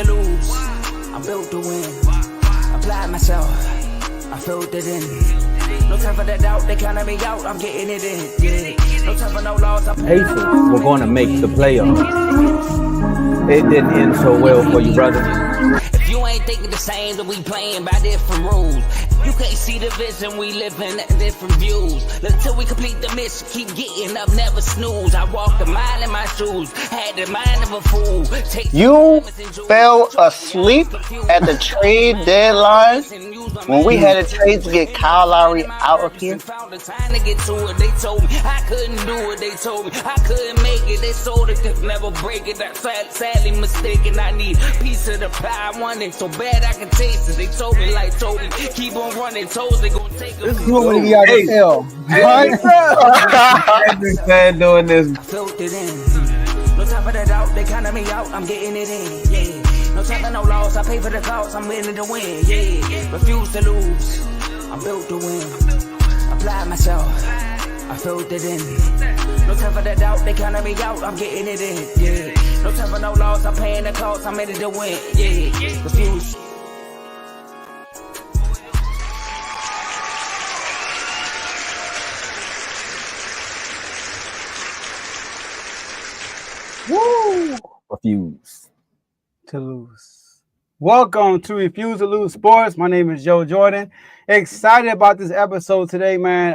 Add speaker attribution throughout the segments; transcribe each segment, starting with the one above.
Speaker 1: to lose. I'm built to win. Applied myself. I filled it in. No time for the doubt. They counted me out. I'm getting it in. Yeah. No time for no loss.
Speaker 2: Pacers were going to make the playoffs. It didn't end so well for you, brother.
Speaker 1: If you ain't thinking the same, then we playing by different rules. You can't see the vision, we live in different views. Until we complete the mission, keep getting up, never snooze. I walked a mile in my shoes, had the mind of a fool.
Speaker 3: You fell asleep at the trade deadline when we had a trade to get Kyle Lowry out of here.
Speaker 1: They told me I couldn't do it. They told me I couldn't make it. They sold it, could never break it. That's sadly mistaken. I need a piece of the pie. I want it so bad I can taste it. They told me like Toby, keep on running toes. They gonna take
Speaker 4: this is when we got to tell.
Speaker 2: I've been doing this.
Speaker 1: I filled it in. No time for the doubt. They counted me out. I'm getting it in. Yeah. No time for no loss. I pay for the cost. I'm winning to win. Yeah. Refuse to lose. I'm built to win. Apply myself. I filled it in. No time for the doubt. They counted me out. I'm getting it in. Yeah. No time for no loss. I'm paying the cost. I'm in it to win. Yeah. Refuse.
Speaker 4: Woo!
Speaker 2: Refuse
Speaker 4: to lose. Welcome to Refuse to Lose Sports. My name is Joe Jordan. Excited about this episode today, man.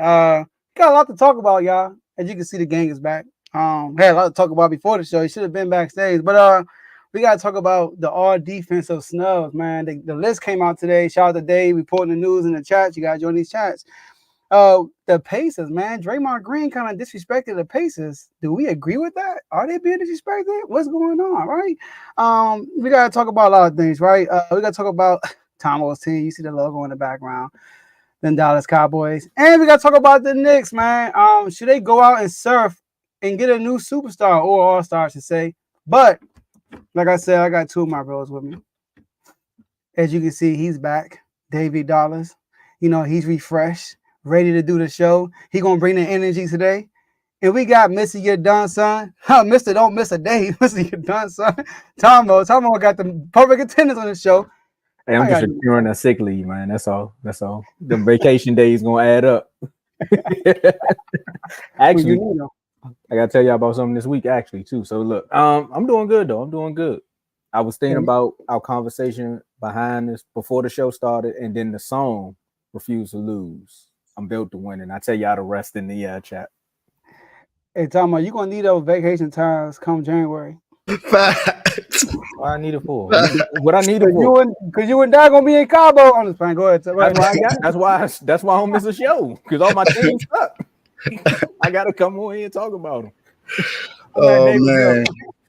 Speaker 4: Got a lot to talk about, y'all. As you can see, the gang is back. Had a lot to talk about before the show. You should have been backstage, but we got to talk about the all defensive snubs, man. The list came out today. Shout out to Dave reporting the news in the chat. You got to join these chats. The Pacers, man. Draymond Green kind of disrespected the Pacers. Do we agree with that? Are they being disrespected? What's going on, right? We got to talk about a lot of things, right? We got to talk about Tomo's team. You see the logo in the background. Then Dallas Cowboys. And we got to talk about the Knicks, man. Should they go out and surf and get a new superstar or all-star, I should say. But, like I said, I got two of my bros with me. As you can see, he's back. Davey Dollars. You know, he's refreshed, ready to do the show. He going to bring the energy today. And we got Mr. Your Done Son. Mr. Don't Miss a Day. Mr. Your Done Son. Tomo got the perfect attendance on the show.
Speaker 2: Hey, I'm just securing a sick leave, man. That's all. The vacation days going to add up. Actually, I got to tell you about something this week, actually, too. So, look, I'm doing good, though. I'm doing good. I was thinking about our conversation behind this before the show started, and then the song, Refuse to Lose. I'm built to win, and I tell y'all the rest in the chat.
Speaker 4: Hey, Tomo, you going to need those vacation times come January.
Speaker 2: What I need it for? What I need it for?
Speaker 4: Because you and Dad going to be in Cabo on this plan. Go ahead.
Speaker 2: That's why I don't miss a show, because all my teams suck. I got to come on here and talk about them.
Speaker 3: Oh,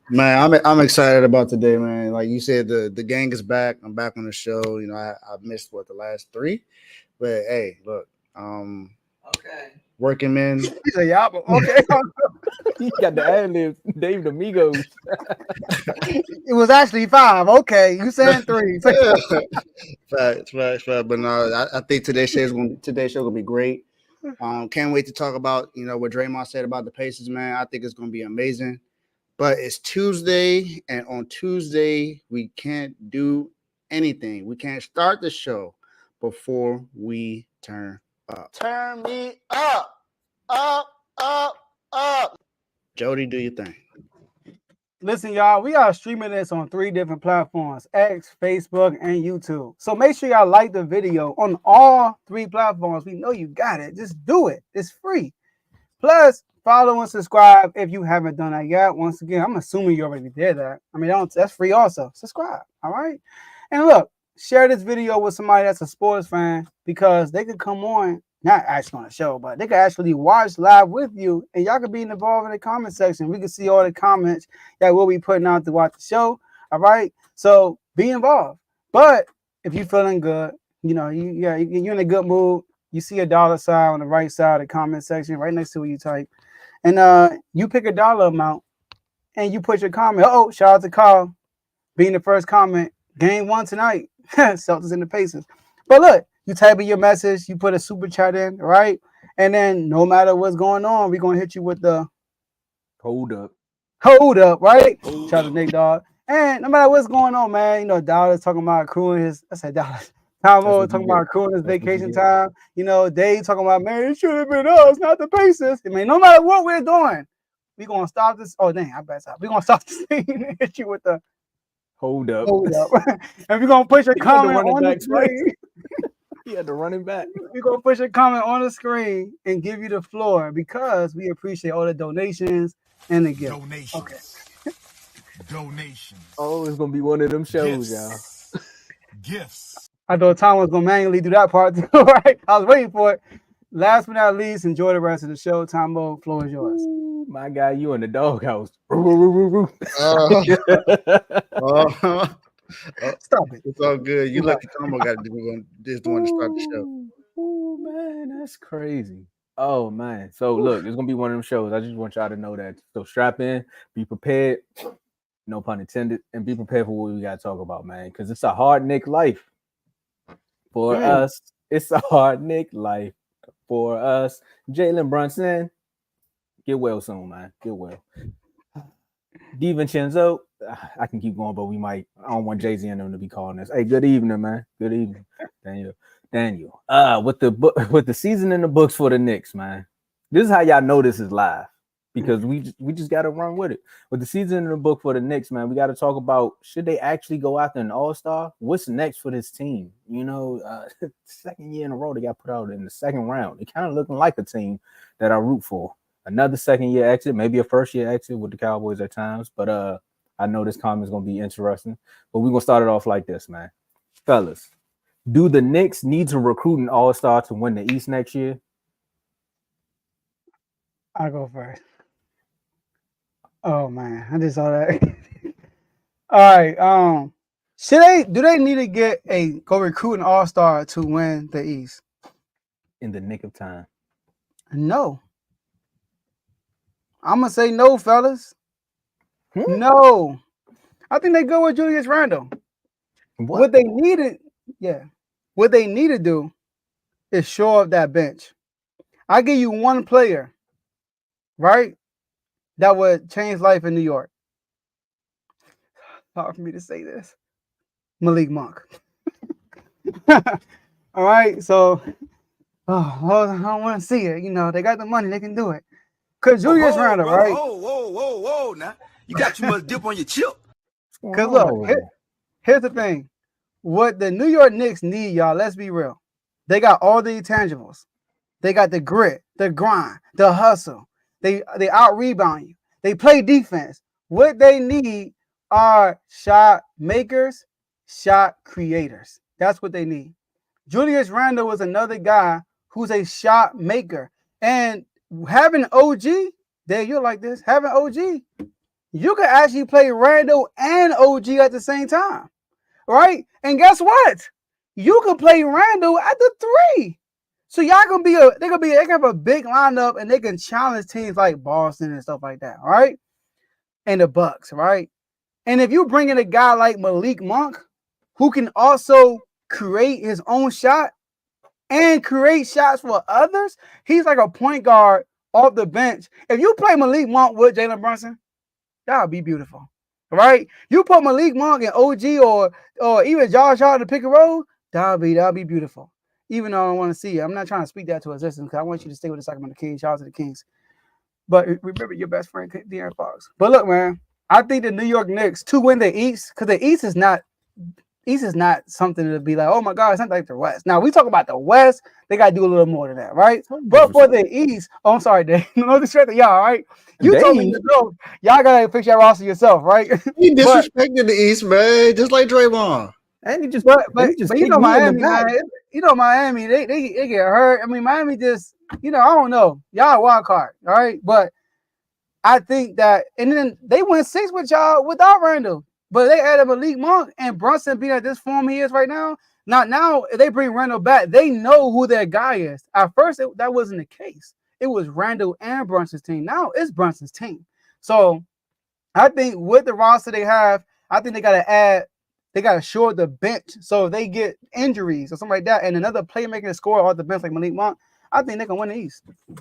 Speaker 3: man, I'm excited about today, man. Like you said, the gang is back. I'm back on the show. You know, I missed the last three, but hey, look,
Speaker 1: okay,
Speaker 3: working men.
Speaker 4: He's a yabba. Okay,
Speaker 2: he got the ad-libs, Dave the Migos.
Speaker 4: It was actually 5. Okay, you saying 3?
Speaker 3: Facts. But no, I think today's show gonna be great. Can't wait to talk about what Draymond said about the Pacers, man. I think it's gonna be amazing. But it's Tuesday, and on Tuesday we can't do anything. We can't start the show before we turn up. Turn me up. Jody, do your thing.
Speaker 4: Listen, y'all, we are streaming this on 3 different platforms: X, Facebook, and YouTube. So make sure y'all like the video on all 3 platforms. We know you got it. Just do it. It's free. Plus, follow and subscribe if you haven't done that yet. Once again, I'm assuming you already did that. I mean, that's free also. Subscribe, all right? And look, share this video with somebody that's a sports fan, because they could come on, not actually on the show, but they could actually watch live with you, and y'all could be involved in the comment section. We can see all the comments that we'll be putting out throughout the show, all right? So be involved. But if you're feeling good, you're in a good mood, you see a dollar sign on the right side of the comment section, right next to what you type. And you pick a dollar amount and you put your comment. Shout out to Carl being the first comment. Game 1 tonight. Celtics and the Pacers. But look, you type in your message, you put a super chat in, right? And then no matter what's going on, we're going to hit you with the
Speaker 2: hold up,
Speaker 4: right? Shout out to Nick Dog. And no matter what's going on, man, you know, Dallas talking about accruing his. I said Dallas. Tomo talking about accruing his vacation time. You know, Dave talking about, man, it should have been us, not the Pacers. I mean, no matter what we're doing, we're gonna stop this. Oh dang, I bet stop. We're gonna stop this thing and hit you with the
Speaker 2: hold up.
Speaker 4: And we're gonna push a comment on the screen.
Speaker 2: He had to run him back.
Speaker 4: We're gonna push a comment on the screen and give you the floor because we appreciate all the donations and the gifts.
Speaker 5: Donations.
Speaker 4: Okay.
Speaker 5: Donations.
Speaker 2: Oh, it's gonna be one of them shows,
Speaker 5: Gifts.
Speaker 2: y'all.
Speaker 5: Gifts.
Speaker 4: I thought Tom was gonna manually do that part too, right? I was waiting for it. Last but not least, enjoy the rest of the show. Tombo, floor is yours.
Speaker 2: Ooh, my guy, you in the doghouse.
Speaker 4: Stop it.
Speaker 3: It's all good. You lucky Tomo got to do this one to start the show.
Speaker 2: Oh man, that's crazy. Oh man. So look, it's gonna be one of them shows. I just want y'all to know that. So strap in, be prepared, no pun intended, and be prepared for what we gotta talk about, man. Because it's a hard Nick life for us. It's a hard Nick life for us. Jalen Brunson, get well soon, man. Get well. DiVincenzo, I can keep going, but I don't want Jay-Z and them to be calling us. Hey, good evening, man. Good evening, Daniel. With the season in the books for the Knicks, man. This is how y'all know this is live because we just got to run with it. With the season in the book for the Knicks, man, we got to talk about should they actually go after an All-Star? What's next for this team? You know, second year in a row they got put out in the second round. They kind of looking like a team that I root for. Another second year exit, maybe a first year exit with the Cowboys at times, but I know this comment is gonna be interesting. But we're gonna start it off like this, man. Fellas, do the Knicks need to recruit an all-star to win the East next year?
Speaker 4: I'll go first. Oh man, I just saw that. All right. Do they need to go recruit an all-star to win the East?
Speaker 2: In the nick of time.
Speaker 4: No. I'm gonna say no, fellas. No. I think they go with Julius Randle. What they need to do is shore up that bench. I give you one player, right, that would change life in New York. Hard for me to say this. Malik Monk. All right, so I don't want to see it. You know, they got the money, they can do it. Because Julius Randle, right?
Speaker 5: Whoa, now. You got too much dip on your chip.
Speaker 4: Because look, here's the thing. What the New York Knicks need, y'all, let's be real. They got all the intangibles. They got the grit, the grind, the hustle. They out-rebound you. They play defense. What they need are shot makers, shot creators. That's what they need. Julius Randle was another guy who's a shot maker. And having OG, Dave, you're like this. Having OG, you can actually play Randle and OG at the same time, right? And guess what? You can play Randle at the three. So y'all they can have a big lineup and they can challenge teams like Boston and stuff like that, right? And the Bucks, right? And if you bring in a guy like Malik Monk, who can also create his own shot and create shots for others, he's like a point guard off the bench. If you play Malik Monk with Jalen Brunson, that would be beautiful, right? You put Malik Monk and OG or even Josh Hart to pick and roll, that'll be beautiful. Even though I don't want to see it, I'm not trying to speak that to existence because I want you to stay with the Sacramento Kings. Shout out to the Kings. But remember your best friend, De'Aaron Fox. But look, man, I think the New York Knicks to win the East, because the East is not something to be like, oh my God, it's not like the West. Now we talk about the West, they gotta do a little more than that, right? But for the East, I'm sorry, Dave. No disrespect to y'all, right? You told me yourself, y'all gotta fix your roster yourself, right?
Speaker 3: He disrespected the East, man, just like Draymond.
Speaker 2: And he just,
Speaker 4: but you know Miami, man. You know Miami, they get hurt. I mean, Miami just, I don't know. Y'all a wild card, all right? But I think that, and then they went 6 with y'all without Randle. But they added Malik Monk and Brunson being at this form he is right now. Now, if they bring Randle back, they know who their guy is. At first, that wasn't the case. It was Randle and Brunson's team. Now it's Brunson's team. So I think with the roster they have, I think they got to shore the bench. So if they get injuries or something like that, and another playmaker to score off the bench like Malik Monk, I think they can win the East.
Speaker 2: You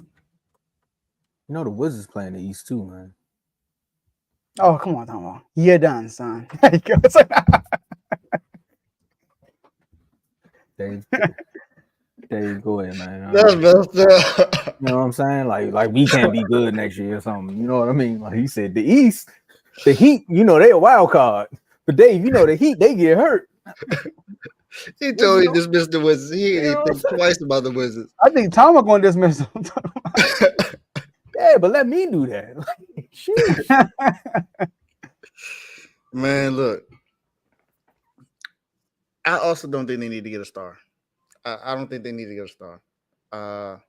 Speaker 2: know the Wizards playing the East too, man.
Speaker 4: Oh, come on, Tomo. You're done, son. There you go.
Speaker 2: Dave, Dave, go ahead, man.
Speaker 3: That's messed up.
Speaker 2: You know what I'm saying? Like we can't be good next year or something. You know what I mean? Like he said, the East, the Heat, you know, they a wild card. But Dave, you know, the Heat, they get hurt.
Speaker 3: He told me dismissed the Wizards. He didn't think twice about the Wizards.
Speaker 4: I think Tomo going to dismiss him.
Speaker 2: Yeah, but let me do that. Like, shit.
Speaker 3: Man, look. I also don't think they need to get a star. I don't think they need to get a star.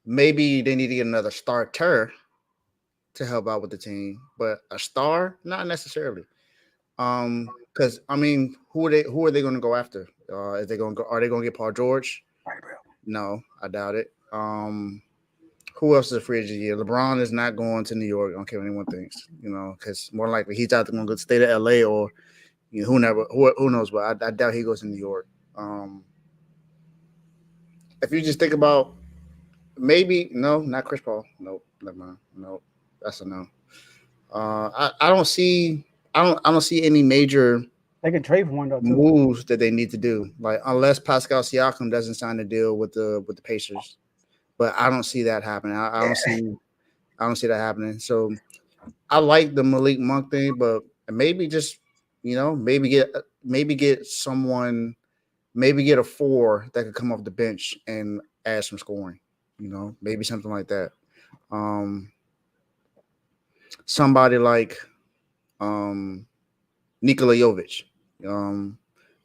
Speaker 3: Maybe they need to get another starter to help out with the team, but a star, not necessarily. Because I mean, who are they going to go after? Are they going to get Paul George? No, I doubt it. Who else is a free agent here? LeBron is not going to New York. I don't care what anyone thinks, you know, because more likely he's out there going to stay to LA or you know, who knows, but I doubt he goes to New York. If you just think about maybe not Chris Paul. Nope, never mind. Nope, that's a no. I don't see any major
Speaker 4: They can trade for one though.
Speaker 3: moves that they need to do. Like unless Pascal Siakam doesn't sign a deal with the Pacers, but I don't see that happening. I don't see that happening. So I like the Malik Monk thing, but maybe just maybe get someone, maybe get a 4 that could come off the bench and add some scoring. You know, maybe something like that. Somebody like Nikola Jovic,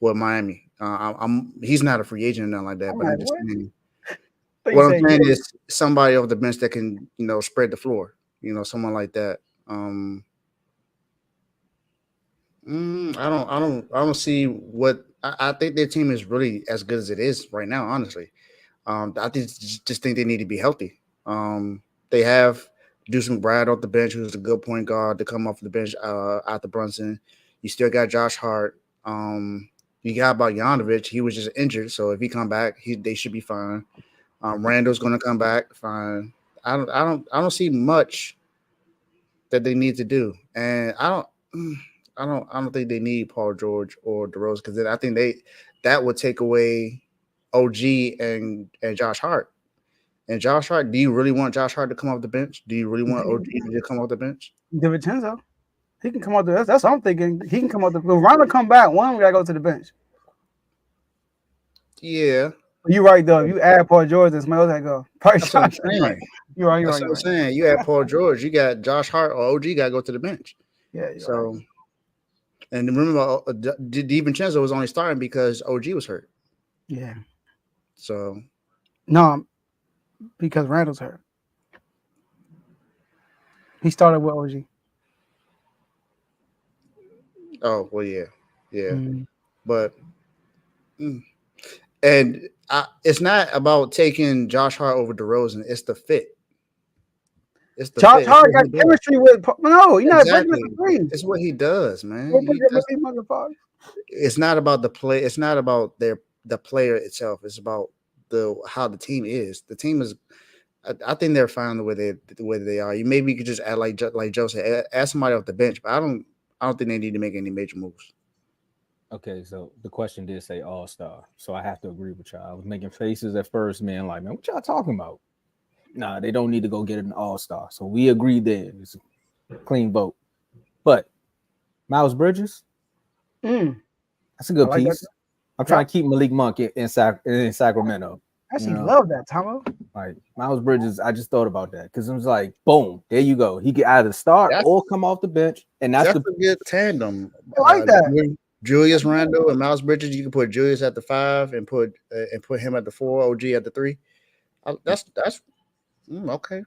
Speaker 3: with Miami. He's not a free agent or nothing like that, but I'm just saying. What I'm saying is somebody off the bench that can, spread the floor. Someone like that. I don't see what I think their team is really as good as it is right now. Honestly, I just think they need to be healthy. They have Deuce McBride off the bench, who's a good point guard to come off the bench after Brunson. You still got Josh Hart. You got Bogdanovic. He was just injured, so if he come back, they should be fine. Randall's going to come back fine. I don't see much that they need to do, and I don't think they need Paul George or DeRozan, because I think that would take away OG and Josh Hart. And Josh Hart, do you really want Josh Hart to come off the bench? Do you really want OG to come off the bench?
Speaker 4: DiVincenzo, he can come off the bench. That's what I'm thinking. He can come off the bench. When Ronald come back, one got to go to the bench.
Speaker 3: Yeah.
Speaker 4: You're right, though. You add Paul George and somebody else that go.
Speaker 3: That's what I'm saying.
Speaker 4: You're right.
Speaker 3: That's what I'm saying. You add Paul George, you got Josh Hart or OG got to go to the bench.
Speaker 4: Yeah.
Speaker 3: So, right. And remember, DiVincenzo was only starting because OG was hurt.
Speaker 4: Yeah.
Speaker 3: So.
Speaker 4: No, because Randall's hurt. He started with OG.
Speaker 3: Oh, well, yeah. Mm. But and it's not about taking Josh Hart over DeRozan. It's the fit.
Speaker 4: Josh Hart got chemistry with
Speaker 3: exactly. It's what he does, man. It's not about the play. It's not about the player itself. It's about how the team is. The team is. I think they're fine the way they are. Maybe you could just add like Joe said, add somebody off the bench, but I don't think they need to make any major moves.
Speaker 2: Okay, so the question did say all-star, so I have to agree with y'all. I was making faces at first, man, like, man, what y'all talking about? Nah, they don't need to go get an all-star. So we agreed there. It's a clean vote. But Miles Bridges, that's a good piece. I'm trying to keep Malik Monk in Sacramento.
Speaker 4: I actually love that, Tomo.
Speaker 2: Like Miles Bridges, I just thought about that because it was like, boom, there you go. He could either start or come off the bench, and that's
Speaker 3: a good tandem.
Speaker 4: I like that.
Speaker 3: Julius Randle and Miles Bridges. You can put Julius at the 5 and put him at the 4. OG at the 3. That's okay.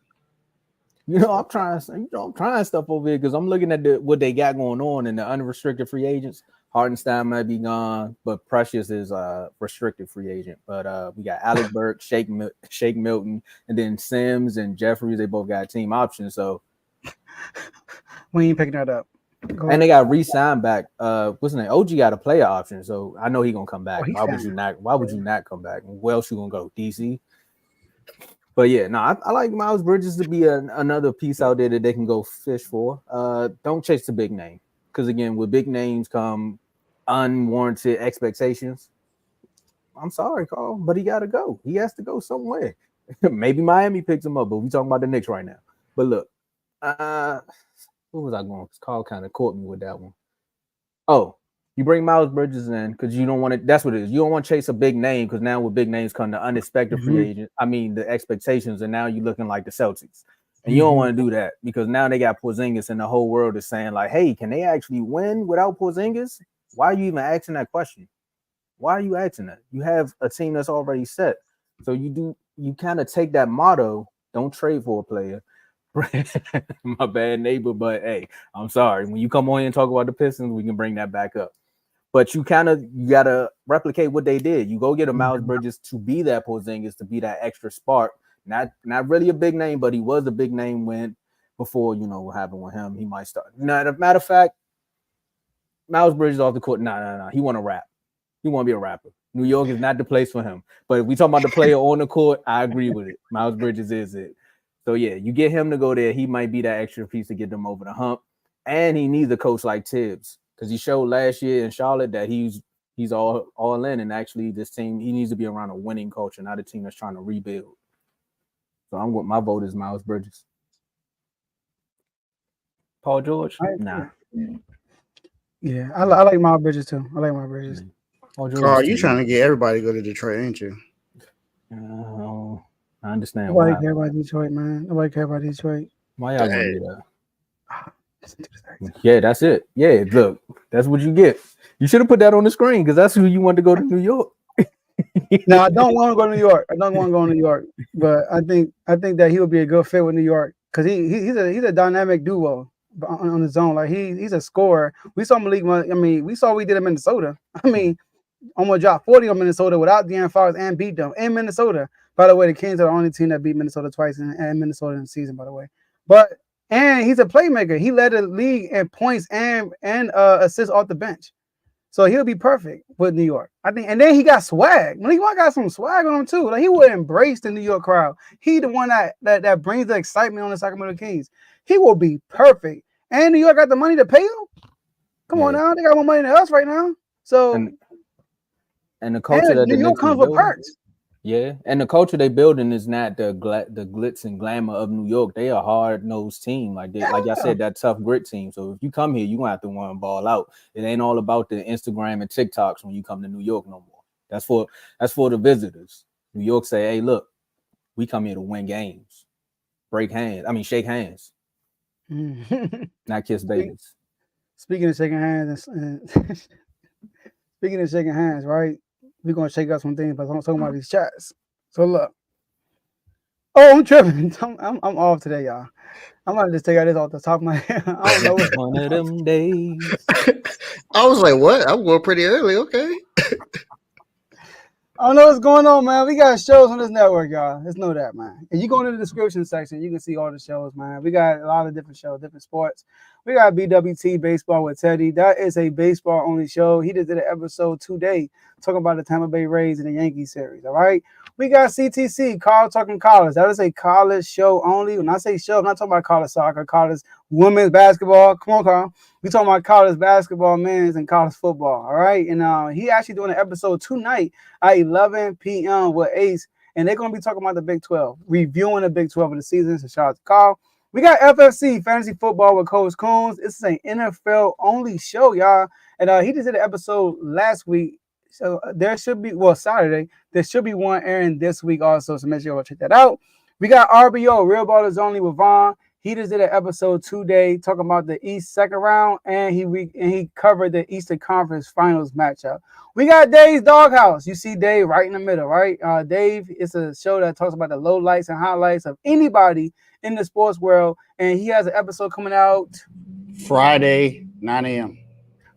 Speaker 2: I'm trying stuff over here because I'm looking at what they got going on in the unrestricted free agents. Hardenstein might be gone, but Precious is a restricted free agent. But we got Alec Burke, Shake Milton, and then Sims and Jeffries. They both got team options. So
Speaker 4: we ain't picking that up.
Speaker 2: And they got re-signed back. What's his name? OG got a player option, so I know he's gonna come back. Why would you not come back? Where else you gonna go? DC? But yeah, no, I like Miles Bridges to be another piece out there that they can go fish for. Don't chase the big name because again, with big names come unwarranted expectations. I'm sorry, Carl, but he got to go. He has to go somewhere. Maybe Miami picks him up, but we talking about the Knicks right now. But look, what was I going? Carl kind of caught me with that one. Oh, you bring Miles Bridges in because you don't want to. That's what it is. You don't want to chase a big name because now with big names come the unexpected free agent. I mean, the expectations, and now you're looking like the Celtics, and you don't want to do that because now they got Porzingis, and the whole world is saying like, "Hey, can they actually win without Porzingis?" Why are you even asking that question? Why are you asking that? You have a team that's already set, so you kind of take that motto: don't trade for a player. My bad neighbor, but hey, I'm sorry. When you come on here and talk about the Pistons, we can bring that back up. But you gotta replicate what they did. You go get a Miles Bridges to be that Porzingis, to be that extra spark. Not really a big name, but he was a big name when before what happened with him. He might start. Matter of fact, Miles Bridges off the court. Nah. He want to rap. He want to be a rapper. New York is not the place for him. But if we talk about the player on the court, I agree with it. Miles Bridges is it. So yeah, you get him to go there. He might be that extra piece to get them over the hump. And he needs a coach like Tibbs because he showed last year in Charlotte that he's all in. And actually, this team he needs to be around a winning culture, not a team that's trying to rebuild. So my vote is Miles Bridges. Paul George, nah.
Speaker 4: Yeah, I like Miles Bridges too. I like Miles Bridges.
Speaker 3: Carl, you trying to get everybody to go to Detroit, ain't you?
Speaker 2: I understand.
Speaker 4: Nobody care about Detroit, man. Nobody care about Detroit.
Speaker 2: Why y'all gonna do that? Yeah, that's it. Yeah, look, that's what you get. You should have put that on the screen because that's who you want to go to New York.
Speaker 4: No, I don't want to go to New York. I don't want to go to New York, but I think that he would be a good fit with New York because he's a dynamic duo on his own. Like he's a scorer. We saw Malik. I mean, we saw what we did in Minnesota. I mean, almost dropped 40 on Minnesota without De'Aaron Fox and beat them in Minnesota. By the way, the Kings are the only team that beat Minnesota twice in Minnesota in the season, by the way. And he's a playmaker. He led the league in points and assists off the bench. So he'll be perfect with New York, I think. And then he got swag. Malik Monk got some swag on him too. Like he would embrace the New York crowd. He the one that brings the excitement on the Sacramento Kings. He will be perfect. And New York got the money to pay him. Come on now, they got more money than us right now. So
Speaker 2: and the culture that
Speaker 4: New York comes with perks.
Speaker 2: Yeah, and the culture they building is not the glitz and glamour of New York. They are a hard-nosed team, like I said, that tough grit team. So if you come here, you gonna have to want to ball out. It ain't all about the Instagram and TikToks when you come to New York no more. That's for the visitors. New York say, hey, look, we come here to win games, shake hands, not kiss babies.
Speaker 4: Speaking of shaking hands, right? We're gonna shake up some things, but I'm talking about these chats. So look. Oh, I'm tripping. I'm off today, y'all. I'm gonna just take out this off the top of my head. I don't know.
Speaker 2: One of them days.
Speaker 3: I was like, what? I'm going pretty early. Okay.
Speaker 4: I don't know what's going on, man. We got shows on this network, y'all. Let's know that, man. And you go into the description section, you can see all the shows, man. We got a lot of different shows, different sports. We got BWT Baseball with Teddy. That is a baseball-only show. He just did an episode today talking about the Tampa Bay Rays and the Yankees series, all right? We got CTC, Carl Talking College. That is a college show only. When I say show, I'm not talking about college soccer, college women's basketball. Come on, Carl. We talking about college basketball, men's, and college football, all right? And he actually doing an episode tonight at 11 p.m. with Ace, and they're going to be talking about the Big 12, reviewing the Big 12 of the season. So shout out to Carl. We got FFC, Fantasy Football with Coach Coombs. This is an NFL-only show, y'all. And he just did an episode last week. So there should be, Saturday. There should be one airing this week also, so make sure you check that out. We got RBO, Real Ballers Only with Vaughn. He just did an episode today talking about the East second round, and he covered the Eastern Conference Finals matchup. We got Dave's Doghouse. You see Dave right in the middle, right? Dave is a show that talks about the lowlights and highlights of anybody in the sports world, and he has an episode coming out
Speaker 3: Friday, 9 a.m.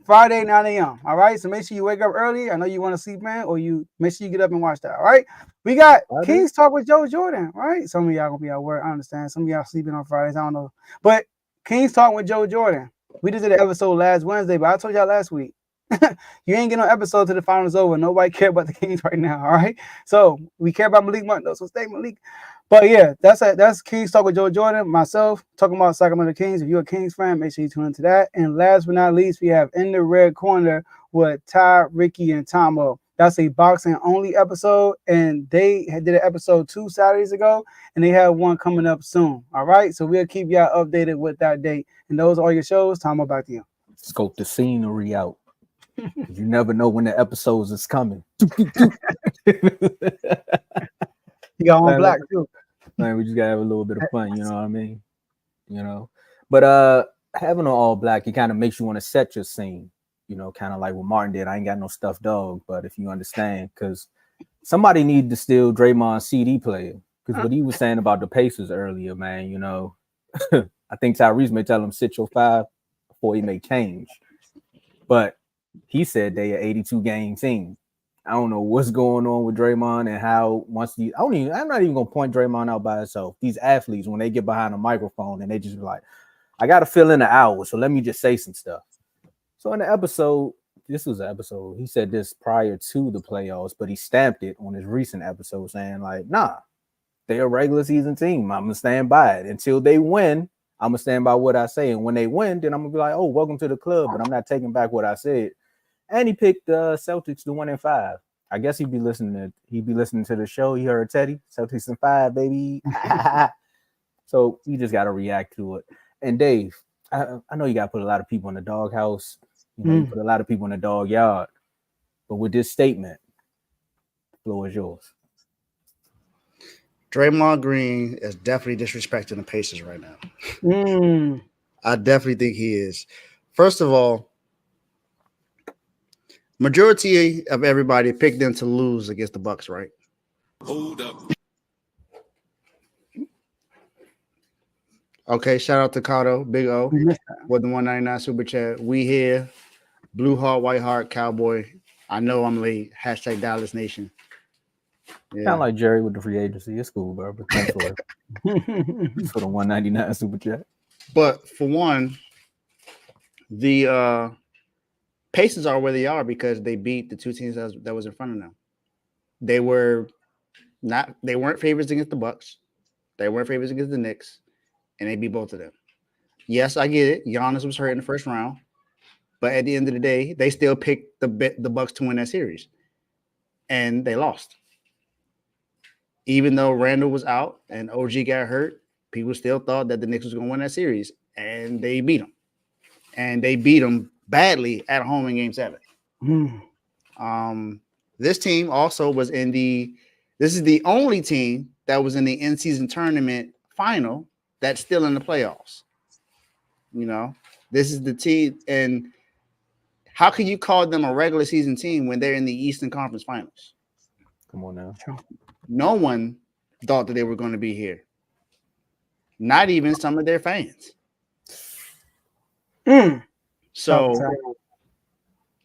Speaker 4: Friday, 9 a.m. All right, so make sure you wake up early. I know you want to sleep, man, or you make sure you get up and watch that. All right, we got Kings Talk with Joe Jordan. Right, some of y'all gonna be at work. I understand. Some of y'all sleeping on Fridays. I don't know, but Kings Talk with Joe Jordan. We just did an episode last Wednesday, but I told y'all last week. You ain't getting no episode till the finals over. Nobody care about the Kings right now. All right, so we care about Malik Monk though. So stay Malik. But yeah, that's Kings Talk with Joe Jordan, myself, talking about Sacramento Kings. If you're a Kings fan, make sure you tune into that. And last but not least, we have In the Red Corner with Ty, Ricky, and Tomo. That's a boxing only episode, and they did an episode 2 Saturdays ago, and they have one coming up soon. All right, so we'll keep y'all updated with that date. And those are your shows. Tomo, back to you.
Speaker 2: Scope the scenery out. You never know when the episodes is coming.
Speaker 4: You got one black too.
Speaker 2: Man, we just gotta have a little bit of fun, you know what I mean? But having an all black, it kind of makes you want to set your scene, kind of like what Martin did. I ain't got no stuffed dog, but if you understand, because somebody need to steal Draymond's CD player. Because what he was saying about the Pacers earlier, man, I think Tyrese may tell him sit your 5 before he may change. But he said they are 82 game team. I don't know what's going on with Draymond and how I'm not even gonna point Draymond out by himself. These athletes, when they get behind a microphone and they just be like, I gotta fill in an hour, so let me just say some stuff. So in the episode, this was an episode, he said this prior to the playoffs, but he stamped it on his recent episode saying, like, nah, they're a regular season team. I'm gonna stand by it. Until they win, I'm gonna stand by what I say. And when they win, then I'm gonna be like, oh, welcome to the club, but I'm not taking back what I said. And he picked the Celtics to 1-5. I guess he'd be listening to the show. He heard Teddy, Celtics in 5, baby. So you just gotta react to it. And Dave, I know you gotta put a lot of people in the doghouse. You put a lot of people in the dog yard. But with this statement, the floor is yours.
Speaker 3: Draymond Green is definitely disrespecting the Pacers right now. I definitely think he is. First of all, majority of everybody picked them to lose against the Bucks, right?
Speaker 5: Hold up.
Speaker 3: Okay, shout out to Kato, Big O, with the 199 super chat. We here, blue heart, white heart, cowboy. I know I'm late. # Dallas Nation.
Speaker 2: Yeah. Kind of like Jerry with the free agency. It's cool, bro. But thanks for the 199 super chat.
Speaker 3: But for one, the Pacers are where they are because they beat the two teams that was in front of them. They weren't favorites against the Bucks. They weren't favorites against the Knicks, and they beat both of them. Yes, I get it. Giannis was hurt in the first round, but at the end of the day, they still picked the Bucks to win that series, and they lost. Even though Randall was out and OG got hurt, people still thought that the Knicks was going to win that series, and they beat them. And they beat them badly at home in Game 7. This team also was this is the only team that was in the in-season tournament final that's still in the playoffs. This is the team, and how can you call them a regular season team when they're in the Eastern Conference Finals?
Speaker 2: Come on now.
Speaker 3: No one thought that they were going to be here. Not even some of their fans. So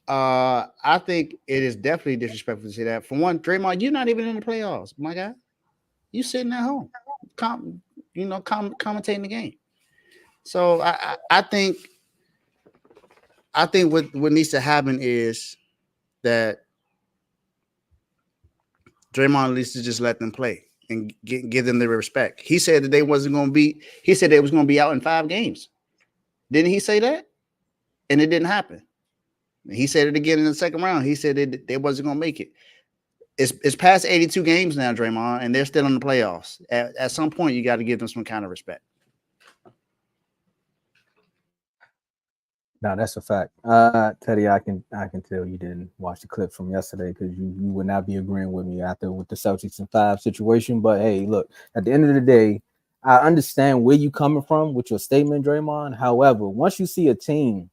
Speaker 3: I think it is definitely disrespectful to say that. For one, Draymond, you're not even in the playoffs, my guy. You sitting at home, commentating the game. So I think what needs to happen is that Draymond at least to just let them play and give them the respect. He said that they wasn't going to be. He said they was going to be out in 5 games. Didn't he say that? And it didn't happen. He said it again in the second round. He said they wasn't going to make it. It's past 82 games now, Draymond, and they're still in the playoffs. At some point, you got to give them some kind of respect.
Speaker 2: No, that's a fact. Teddy, I can tell you didn't watch the clip from yesterday because you would not be agreeing with me after with the Celtics in 5 situation. But hey, look, at the end of the day, I understand where you coming from with your statement, Draymond. However, once you see a team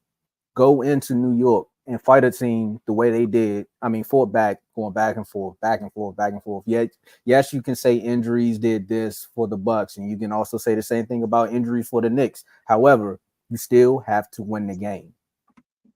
Speaker 2: go into New York and fight a team the way they did, fought back, going back and forth. Yet, yes, you can say injuries did this for the Bucks, and you can also say the same thing about injuries for the Knicks. However, you still have to win the game.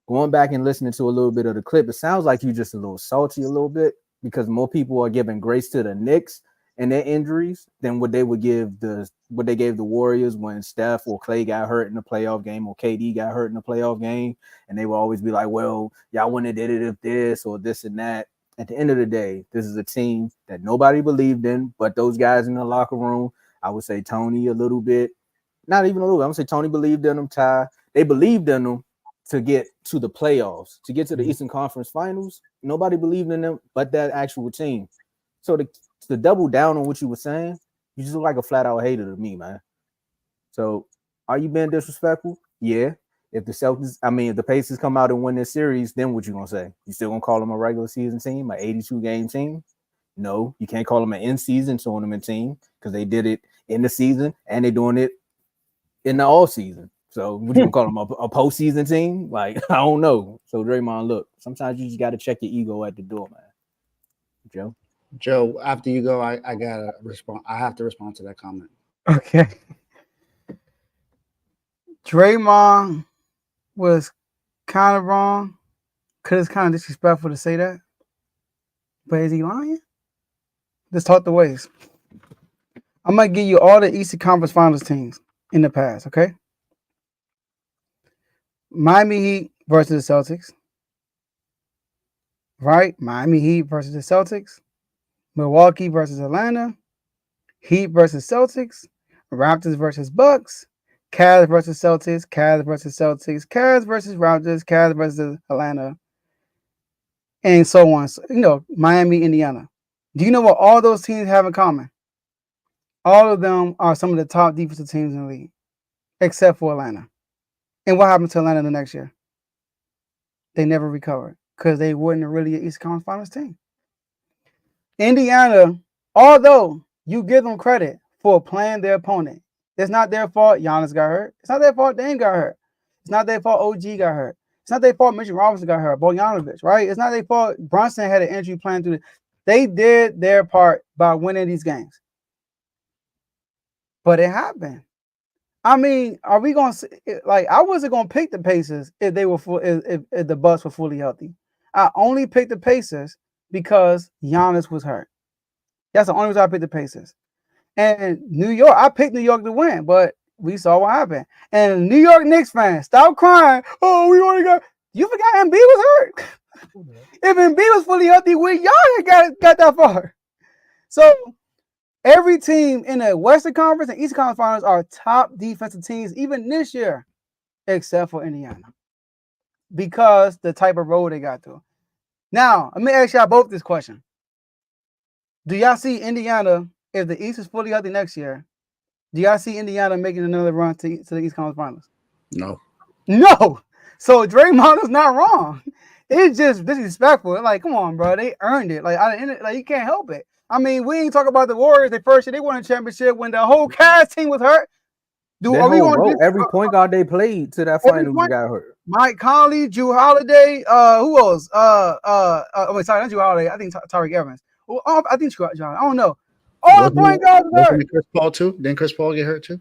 Speaker 2: Going back and listening to a little bit of the clip, it sounds like you're just a little salty a little bit because more people are giving grace to the Knicks and their injuries than what they gave the Warriors when Steph or Clay got hurt in the playoff game or KD got hurt in the playoff game. And they will always be like, well, y'all wouldn't have did it if this or this and that. at the end of the day, this is a team that nobody believed in, but those guys in the locker room. I would say Tony a little bit, not even a little. I'm gonna say Tony believed in them. Ty, they believed in them to get to the playoffs, to get to the Eastern Conference Finals. Nobody believed in them, but that actual team. So to double down on what you were saying, you just look like a flat out hater to me, man. So are you being disrespectful? Yeah. If the Pacers come out and win this series, then what you gonna say? You still gonna call them a regular season team, an 82 game team? No, you can't call them an in-season tournament team because they did it in the season and they're doing it in the all season. So what you gonna call them a postseason team? Like, I don't know. So Draymond, look, sometimes you just gotta check your ego at the door, man.
Speaker 3: Joe, after you go, I gotta respond. I have to respond to that comment.
Speaker 4: Okay. Draymond was kind of wrong because it's kind of disrespectful to say that. But is he lying? Let's talk the ways. I'm going to give you all the Eastern Conference Finals teams in the past, okay? Miami Heat versus the Celtics. Right? Miami Heat versus the Celtics. Milwaukee versus Atlanta. Heat versus Celtics. Raptors versus Bucks. Cavs versus Celtics, Cavs versus Celtics, Cavs versus Raptors, Cavs versus Atlanta, and so on. So, Miami, Indiana. Do you know what all those teams have in common? All of them are some of the top defensive teams in the league, except for Atlanta. And what happened to Atlanta the next year? They never recovered because they weren't really an Eastern Conference Finals team. Indiana, although you give them credit for playing their opponent, it's not their fault Giannis got hurt. It's not their fault Dame got hurt. It's not their fault OG got hurt. It's not their fault Mitchell Robinson got hurt. Bogdanovich, right? It's not their fault Brunson had an injury plan through. They did their part by winning these games. But it happened. I mean, are we going to I wasn't going to pick the Pacers if they were if the Bucks were fully healthy. I only picked the Pacers because Giannis was hurt. That's the only reason I picked the Pacers. And New York, I picked New York to win, but we saw what happened. And New York Knicks fans, stop crying. Oh, we only got. You forgot Embiid was hurt. If Embiid was fully healthy, y'all got that far. So every team in the Western Conference and Eastern Conference Finals are top defensive teams, even this year, except for Indiana, because the type of road they got through. Now, let me ask y'all both this question: do y'all see Indiana? If the East is fully healthy next year, do y'all see Indiana making another run to the East Conference Finals? No. So Draymond is not wrong. It's just disrespectful. Like, come on, bro. They earned it. Like you can't help it. I mean, we ain't talk about the Warriors. The first year they won a championship when the whole Cavs team was hurt.
Speaker 2: Every point guard they played to that finals got hurt.
Speaker 4: Mike Conley, Drew Holiday. Who else? Sorry, not Drew Holiday. I think Tariq Evans. I think Drew. I don't know. All the point guards are hurt.
Speaker 3: Chris Paul too? Didn't Chris Paul get hurt too?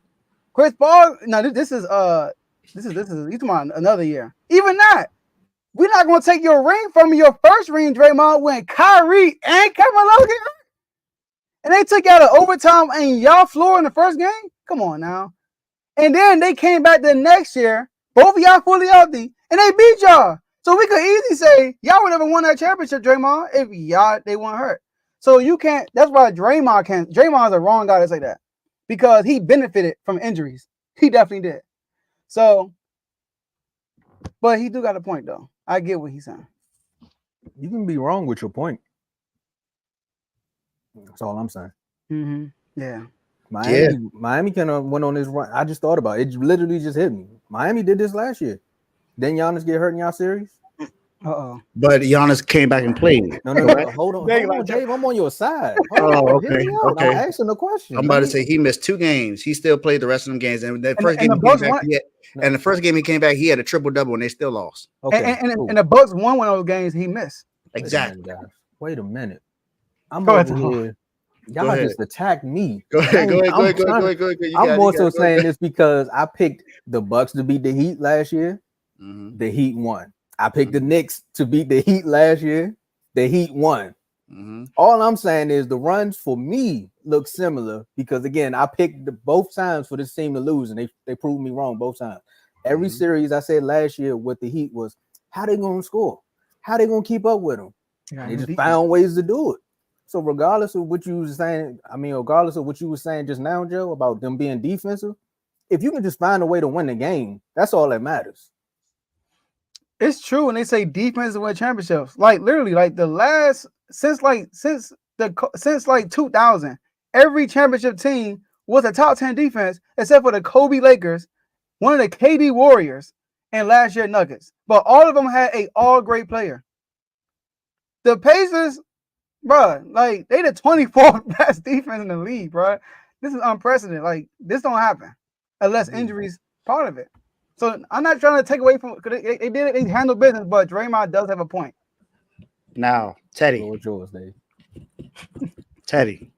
Speaker 4: Chris Paul? No, this is you talking about another year. Even that, we're not gonna take your ring from your first ring, Draymond, when Kyrie and Kevin Love get hurt. And they took out an overtime and y'all floor in the first game? Come on now. And then they came back the next year, both of y'all fully healthy, and they beat y'all. So we could easily say y'all would have won that championship, Draymond, if they weren't hurt. So you can't. That's why Draymond can't. Draymond's the wrong guy to say that because he benefited from injuries. He definitely did. So, but he do got a point though. I get what he's saying.
Speaker 2: You can be wrong with your point. That's all I'm saying.
Speaker 4: Mm-hmm. Yeah.
Speaker 2: Miami kind of went on this run. I just thought about it. It literally just hit me. Miami did this last year. Didn't Giannis get hurt in y'all series?
Speaker 3: But Giannis came back and played.
Speaker 2: No, hold on, Dave. I'm on your side.
Speaker 3: Okay.
Speaker 2: I'm asking the question.
Speaker 3: I'm about to say he missed 2 games. He still played the rest of them games, and the first game he came back, he had a triple double, and they still lost.
Speaker 4: Okay, and the Bucks won one of those games he missed.
Speaker 3: Exactly.
Speaker 2: Wait a minute. I'm over here. Y'all just attacked me.
Speaker 3: Go ahead.
Speaker 2: I'm also saying this because I picked the Bucks to beat the Heat last year. Mm-hmm. The Heat won. I picked the Knicks to beat the Heat last year. The Heat won. Mm-hmm. All I'm saying is the runs for me look similar because, again, I picked both times for this team to lose, and they proved me wrong both times. Every series I said last year with the Heat was how they going to score? How they going to keep up with them? They just found ways to do it. So regardless of what you were saying, regardless of what you were saying just now, Joe, about them being defensive, if you can just find a way to win the game, that's all that matters.
Speaker 4: It's true, and they say defense win championships. Like literally, like the last since 2000, every championship team was a top 10 defense, except for the Kobe Lakers, one of the KD Warriors, and last year Nuggets. But all of them had a all-great player. The Pacers, bro, like they the 24th best defense in the league, bro. This is unprecedented. Like this don't happen unless injuries part of it. So I'm not trying to take away from because they did it, they handle business, but Draymond does have a point.
Speaker 3: Now, Teddy.
Speaker 2: What's yours, Dave?
Speaker 3: Teddy.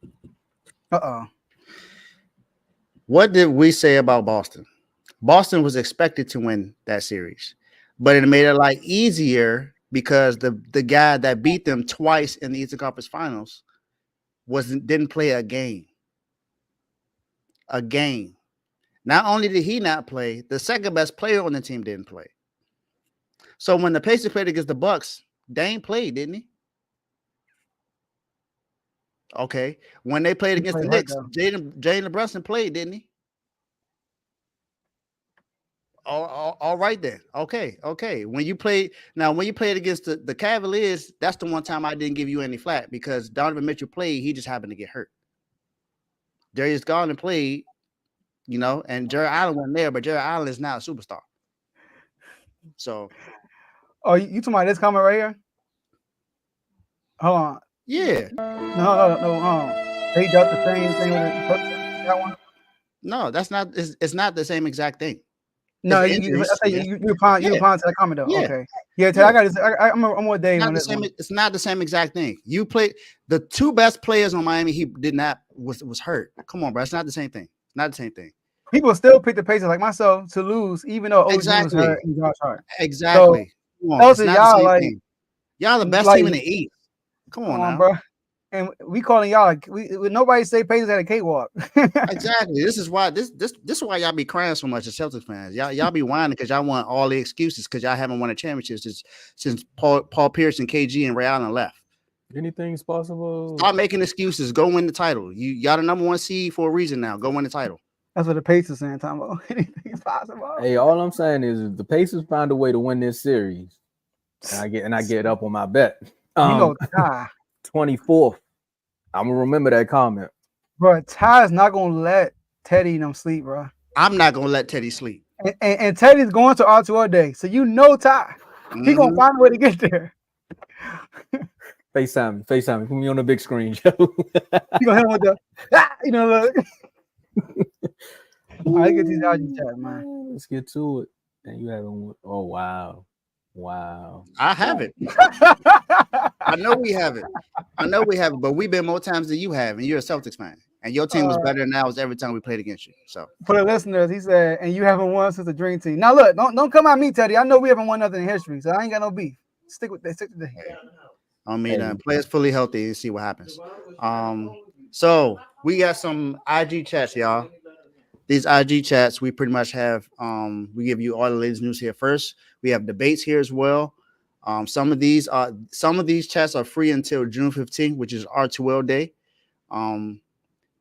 Speaker 4: Uh-oh.
Speaker 3: What did we say about Boston? Boston was expected to win that series, but it made it a lot easier because the guy that beat them twice in the Eastern Conference Finals didn't play a game. A game. Not only did he not play, the second best player on the team didn't play. So when the Pacers played against the Bucks, Dame played, didn't he? Okay. When they played against the Knicks, Jalen Brunson played, didn't he? All right then. Okay. When you played against the Cavaliers, that's the one time I didn't give you any flack because Donovan Mitchell played. He just happened to get hurt. Darius Garland played, and Jared Allen wasn't there, but Jared Allen is now a superstar. So,
Speaker 4: you talking about this comment right here? Hold on.
Speaker 3: Yeah.
Speaker 4: No. They does the same thing with that one.
Speaker 3: No, that's not. It's not the same exact thing.
Speaker 4: No, you respond to that comment though.
Speaker 3: Yeah.
Speaker 4: Okay. Yeah, I got this. I'm with Dave on this one.
Speaker 3: It's not the same exact thing. You play the two best players on Miami. He did not was hurt. Come on, bro. It's not the same thing. Not the same thing.
Speaker 4: People still pick the Pacers like myself to lose, even though OG was hurt and Josh Hart.
Speaker 3: Exactly.
Speaker 4: So,
Speaker 3: y'all the best team in the East. Come on now,
Speaker 4: bro. And we calling y'all nobody say Pacers had a cakewalk.
Speaker 3: Exactly. This is why this is why y'all be crying so much as Celtics fans. Y'all be whining because y'all want all the excuses because y'all haven't won a championship since Paul Pierce and KG and Ray Allen left.
Speaker 2: Anything's possible.
Speaker 3: Stop making excuses. Go win the title. Y'all the number one seed for a reason now. Go win the title.
Speaker 4: That's what the Pacers saying, Tomo. Anything's possible.
Speaker 2: Hey, all I'm saying is if the Pacers find a way to win this series, and I get up on my bet. 24th. I'm gonna remember that comment.
Speaker 4: Bro, Ty's not gonna let Teddy and them sleep, bro.
Speaker 3: I'm not gonna let Teddy sleep.
Speaker 4: And Teddy's going to R2 day. So Ty. Mm-hmm. He gonna find a way to get there.
Speaker 2: FaceTime me. Put me on the big screen, Joe.
Speaker 4: You gonna hit him with the look. All right, get these IG chat, man.
Speaker 2: Let's get to it. And you haven't. Oh wow.
Speaker 3: I haven't. I know we haven't. But we've been more times than you have, and you're a Celtics fan, and your team was better than ours every time we played against you. So
Speaker 4: for the listeners, he said, and you haven't won since the Dream Team. Now look, don't come at me, Teddy. I know we haven't won nothing in history, so I ain't got no beef. Stick to the.
Speaker 3: Players fully healthy and see what happens. So we got some IG chats, y'all. These IG chats, we pretty much have. We give you all the latest news here first. We have debates here as well. Some of these chats are free until June 15th, which is R2L day. And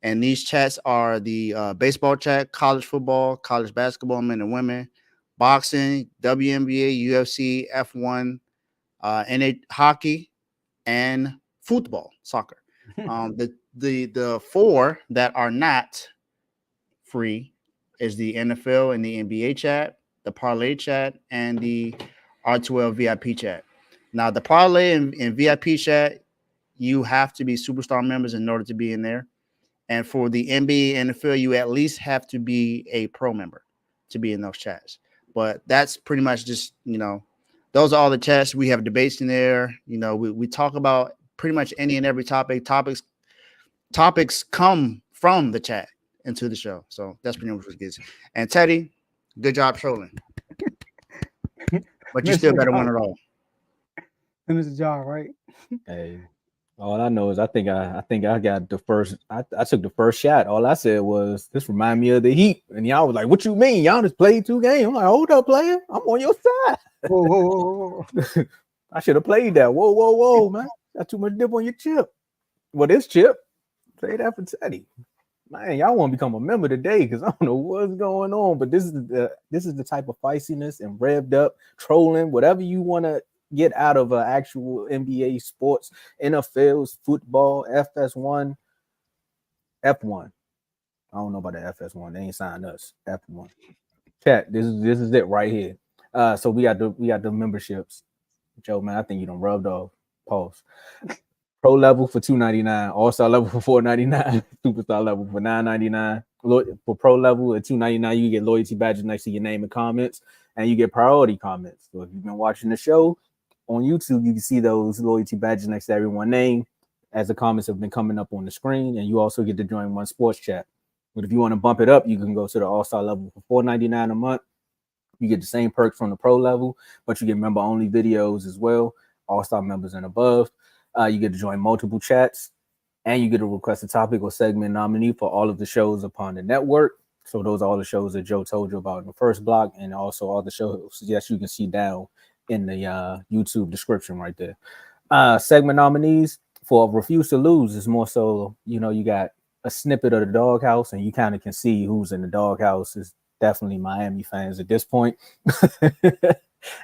Speaker 3: these chats are the baseball chat, college football, college basketball, men and women, boxing, WNBA, UFC, F1, NA hockey, and football, soccer. The four that are not free is the NFL and the NBA chat, the parlay chat, and the R2L VIP chat. Now, the parlay and VIP chat, you have to be superstar members in order to be in there. And for the NBA and NFL, you at least have to be a pro member to be in those chats. But that's pretty much just, those are all the chats. We have debates in there. We talk about pretty much any and every topic. Topics come from the chat into the show. So that's pretty much what it is. And Teddy, good job trolling. But you still better win it all.
Speaker 4: And it's a job, right?
Speaker 2: Hey, all I know is I think I got the first. I took the first shot. All I said was this remind me of the Heat, and y'all was like, "What you mean? Y'all just played 2 games?" I'm like, "Hold up, player. I'm on your side."
Speaker 4: Whoa.
Speaker 2: I should have played that. Whoa, man. Got too much dip on your chip. Well, this chip, say that for Teddy. Man, y'all want to become a member today because I don't know what's going on. But this is the type of feistiness and revved up trolling, whatever you want to get out of actual NBA sports, NFL's football, FS1, F1. I don't know about the FS1. They ain't signed us. F1. Chat. This is it right here. So we got the memberships. Joe, man, I think you done rubbed off. Pause. Pro level for $2.99, all-star level for $4.99, superstar level for $9.99. For pro level at $2.99, you get loyalty badges next to your name and comments, and you get priority comments. So if you've been watching the show on YouTube, you can see those loyalty badges next to everyone's name as the comments have been coming up on the screen, and you also get to join one sports chat. But if you want to bump it up, you can go to the all-star level for $4.99 a month. You get the same perks from the pro level, but you get member-only videos as well, all-star members and above. You get to join multiple chats, and you get to request a topic or segment nominee for all of the shows upon the network. So those are all the shows that Joe told you about in the first block, and also all the shows that you can see down in the YouTube description right there. Segment nominees for Refuse to Lose is more so, you got a snippet of the doghouse, and you kind of can see who's in the doghouse. Is definitely Miami fans at this point.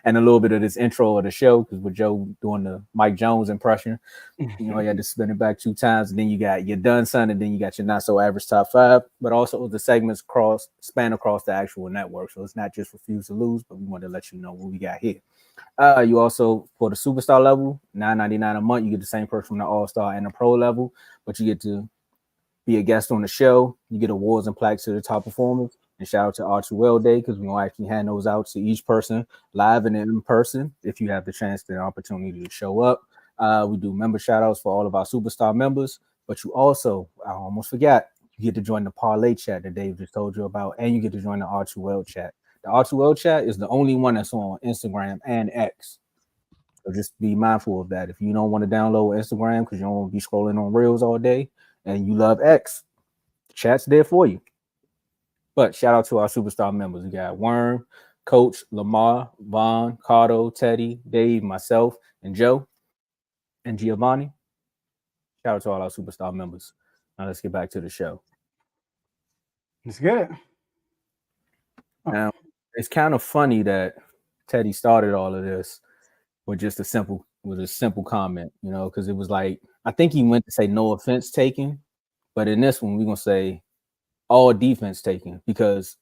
Speaker 2: And a little bit of this intro of the show, because with Joe doing the Mike Jones impression, you had to spin it back 2 times, and then you got your done son, and then you got your not so average top 5. But also the segments span across the actual network, so it's not just Refuse to Lose, but we want to let you know what we got here. You also, for the superstar level, $9.99 a month, you get the same perks from the all-star and the pro level, but you get to be a guest on the show. You get awards and plaques to the top performers. And shout out to R2L Day, because we're going to actually hand those out to each person live and in person if you have the chance and the opportunity to show up. We do member shout outs for all of our superstar members, but you also, I almost forgot, you get to join the parlay chat that Dave just told you about, and you get to join the R2L chat. The R2L chat is the only one that's on Instagram and X. So just be mindful of that. If you don't want to download Instagram because you don't want to be scrolling on Reels all day and you love X, the chat's there for you. But shout out to our superstar members. We got Worm, Coach, Lamar, Vaughn, Cardo, Teddy, Dave, myself, and Joe, and Giovanni. Shout out to all our superstar members. Now let's get back to the show.
Speaker 4: Let's get it.
Speaker 2: Now, it's kind of funny that Teddy started all of this with just a simple comment, because it was like, I think he went to say no offense taken, but in this one, we're going to say all defense taken, because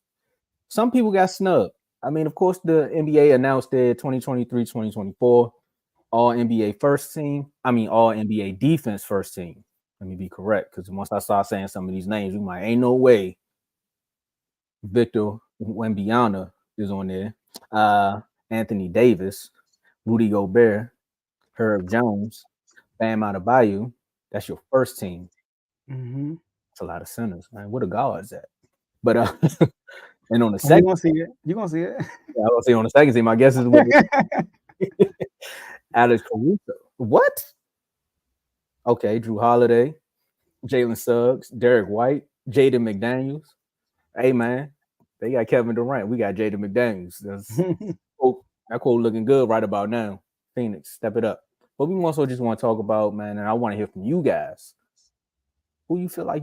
Speaker 2: some people got snubbed. I mean, of course, the NBA announced their 2023-2024 all NBA first team. I mean, all NBA defense first team. Let me be correct, because once I start saying some of these names, we might, ain't no way Victor Wembanyama is on there. Anthony Davis, Rudy Gobert, Herb Jones, Bam Adebayo. That's your first team.
Speaker 4: Mm-hmm.
Speaker 2: That's a lot of centers, man. What a guard's at? But and on the
Speaker 4: You're
Speaker 2: second,
Speaker 4: gonna see it. You're gonna see it.
Speaker 2: Yeah, I will say on the second team, my guess is with Alex Caruso. What? Okay, Drew Holiday, Jalen Suggs, Derek White, Jaden McDaniels. Hey man, they got Kevin Durant. We got Jaden McDaniels. That quote looking good right about now. Phoenix, step it up. But we also just want to talk about, man, and I want to hear from you guys. Who feel like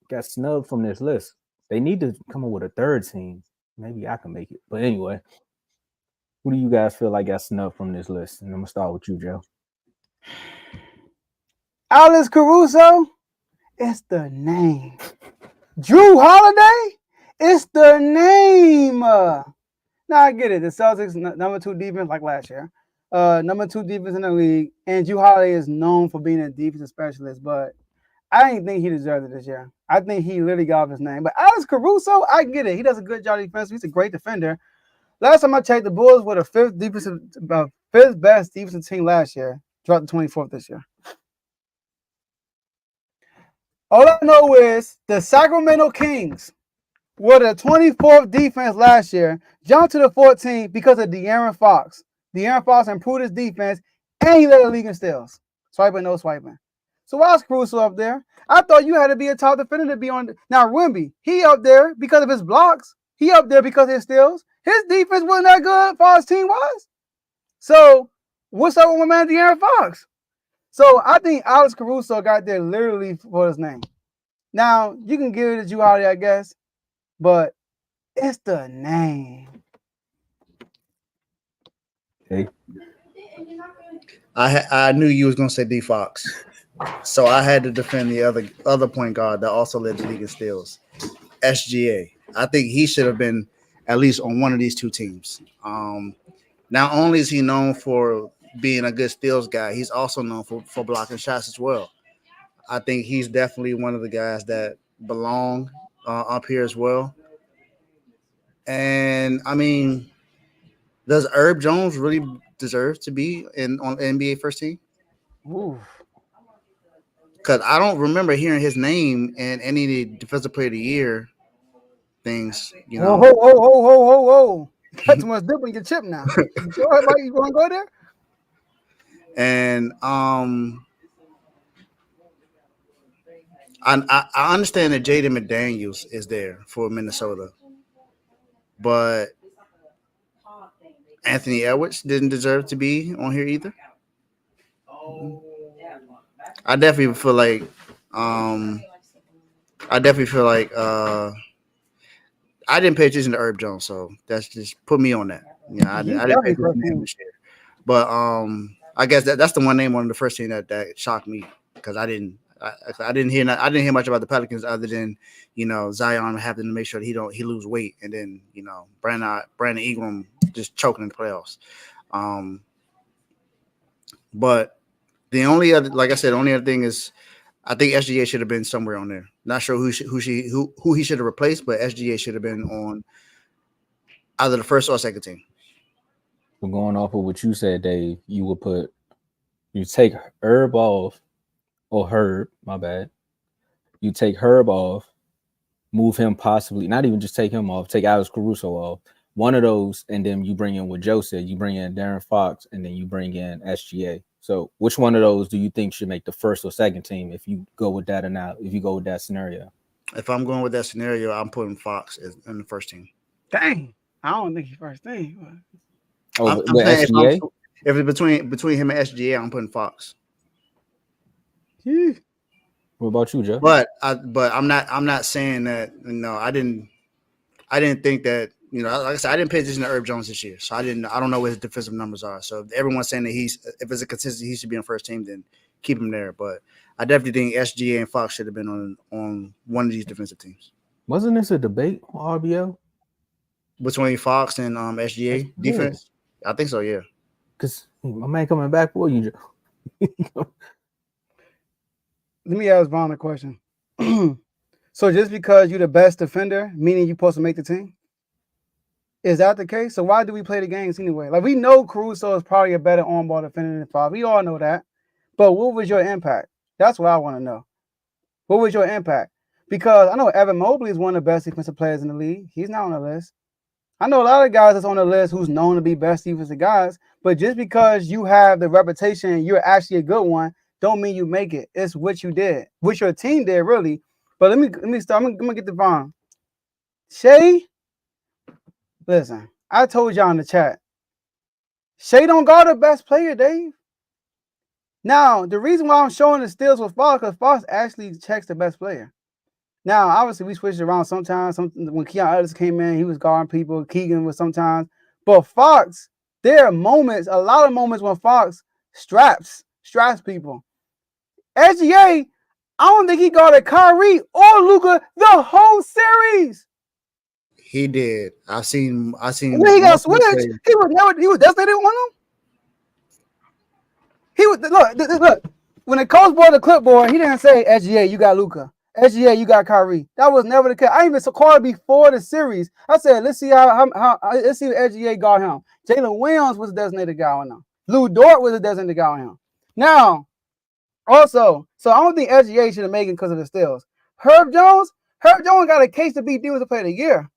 Speaker 2: got snubbed from this list? They need to come up with a third team. Maybe I can make it. But anyway, who do you guys feel like got snubbed from this list? And I'm gonna start with you, Joe.
Speaker 4: Alex Caruso, it's the name. Drew Holiday, it's the name. Now I get it. The Celtics number 2 defense like last year. Number 2 defense in the league, and Drew Holiday is known for being a defensive specialist, but I didn't think he deserved it this year. I think he literally got off his name. But Alex Caruso, I get it. He does a good job defensively. He's a great defender. Last time I checked, the Bulls were the 5th best defensive team last year. Dropped to 24th this year. All I know is the Sacramento Kings were the 24th defense last year, jumped to the 14th because of De'Aaron Fox. De'Aaron Fox improved his defense, and he led the league in steals. Swiping, no swiping. So why is Caruso up there? I thought you had to be a top defender to be on. Now, Wemby, he up there because of his blocks. He up there because of his steals. His defense wasn't that good as far as team was. So what's up with my man De'Aaron Fox? So I think Alex Caruso got there literally for his name. Now you can give it to Drew Holiday, I guess, but it's the name.
Speaker 2: Hey,
Speaker 3: I knew you was gonna say D Fox, so I had to defend the other point guard that also led the league in steals, SGA. I think he should have been at least on one of these two teams. Not only is he known for being a good steals guy, he's also known for blocking shots as well. I think he's definitely one of the guys that belong up here as well. And I mean, does Herb Jones really deserve to be on the NBA first team?
Speaker 4: Ooh.
Speaker 3: Because I don't remember hearing his name in any of the Defensive Player of the Year things. You know,
Speaker 4: Whoa. That's too much dip in your chip now. You sure, Mike? You want to go there?
Speaker 3: and I understand that Jaden McDaniels is there for Minnesota, but Anthony Edwards didn't deserve to be on here either. I definitely feel like I didn't pay attention to Herb Jones, so that's just put me on that. Yeah, I didn't pay attention to him this year. But I guess that's the one name on the first team that shocked me because I didn't hear much about the Pelicans other than Zion having to make sure that he lose weight, and then Brandon Ingram just choking in the playoffs. But the only other thing is I think SGA should have been somewhere on there. Not sure who he should have replaced, but SGA should have been on either the first or second team.
Speaker 2: We're going off of what you said, Dave. You take Herb off, or Herb, my bad. You take Herb off, move him possibly, not even just take him off, take Alex Caruso off. One of those, and then you bring in what Joe said. You bring in Darren Fox, and then you bring in SGA. So which one of those do you think should make the first or second team if you go with that if you go with that scenario?
Speaker 3: If I'm going with that scenario, I'm putting Fox in the first team.
Speaker 4: Dang. I don't think he's first team.
Speaker 2: I'm saying SGA?
Speaker 3: If it's between him and SGA, I'm putting Fox.
Speaker 4: Yeah.
Speaker 2: What about you, Joe?
Speaker 3: But I'm not saying that I didn't think that like I said, I didn't pay attention to Herb Jones this year, so I don't know what his defensive numbers are. So if everyone's saying that if it's a consistency, he should be on first team, then keep him there. But I definitely think SGA and Fox should have been on one of these defensive teams.
Speaker 2: Wasn't this a debate on RBO
Speaker 3: between Fox and SGA defense? I think so, yeah.
Speaker 2: Because my man coming back for you, Joe.
Speaker 4: Let me ask Vaughn a question. So just because you're the best defender, meaning you're supposed to make the team? Is that the case? So why do we play the games anyway? Like, we know Caruso is probably a better on-ball defender than Fox. We all know that. But what was your impact? That's what I want to know. What was your impact? Because I know Evan Mobley is one of the best defensive players in the league. He's not on the list. I know a lot of guys that's on the list who's known to be best defensive guys, but just because you have the reputation and you're actually a good one, don't mean you make it. It's what you did, what your team did, really. But let me start. I'm gonna get the Vaughn. Shea, listen, I told y'all in the chat, Shea don't guard the best player, Dave. Now, the reason why I'm showing the steals with Fox, because Fox actually checks the best player. Now, obviously, we switched around sometimes. When Keon Ellis came in, he was guarding people. Keegan was sometimes. But Fox, there are moments, a lot of moments when Fox straps people. SGA, I don't think he guarded Kyrie or Luka the whole series.
Speaker 3: He did. I seen.
Speaker 4: When he got switched, he was designated one of them. He was look. When the coach brought the clipboard, he didn't say SGA, you got Luka. SGA, you got Kyrie. That was never the case. I even called before the series. I said, let's see how let's see if SGA got him. Jalen Williams was a designated guy on him. Lou Dort was a designated guy on him. Now, also, so I don't think SGA should have made it because of the steals. Herb Jones got a case to be Defensive Player of the Year.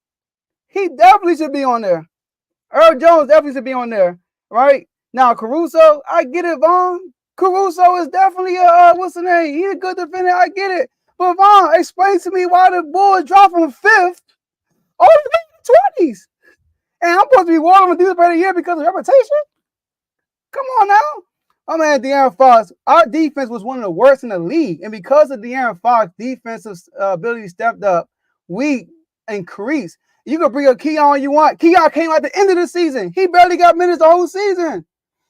Speaker 4: He definitely should be on there. Herb Jones definitely should be on there, right? Now, Caruso, I get it, Vaughn. Caruso is definitely what's the name? He's a good defender. I get it. But Vaughn, explain to me why the Bulls dropped from 5th all the way to the 20s. And I'm supposed to be warning him to do this by the year because of reputation? Come on now. My man De'Aaron Fox, our defense was one of the worst in the league. And because of De'Aaron Fox defensive ability stepped up, we increased. You can bring up Keon you want. Keon came at the end of the season. He barely got minutes the whole season.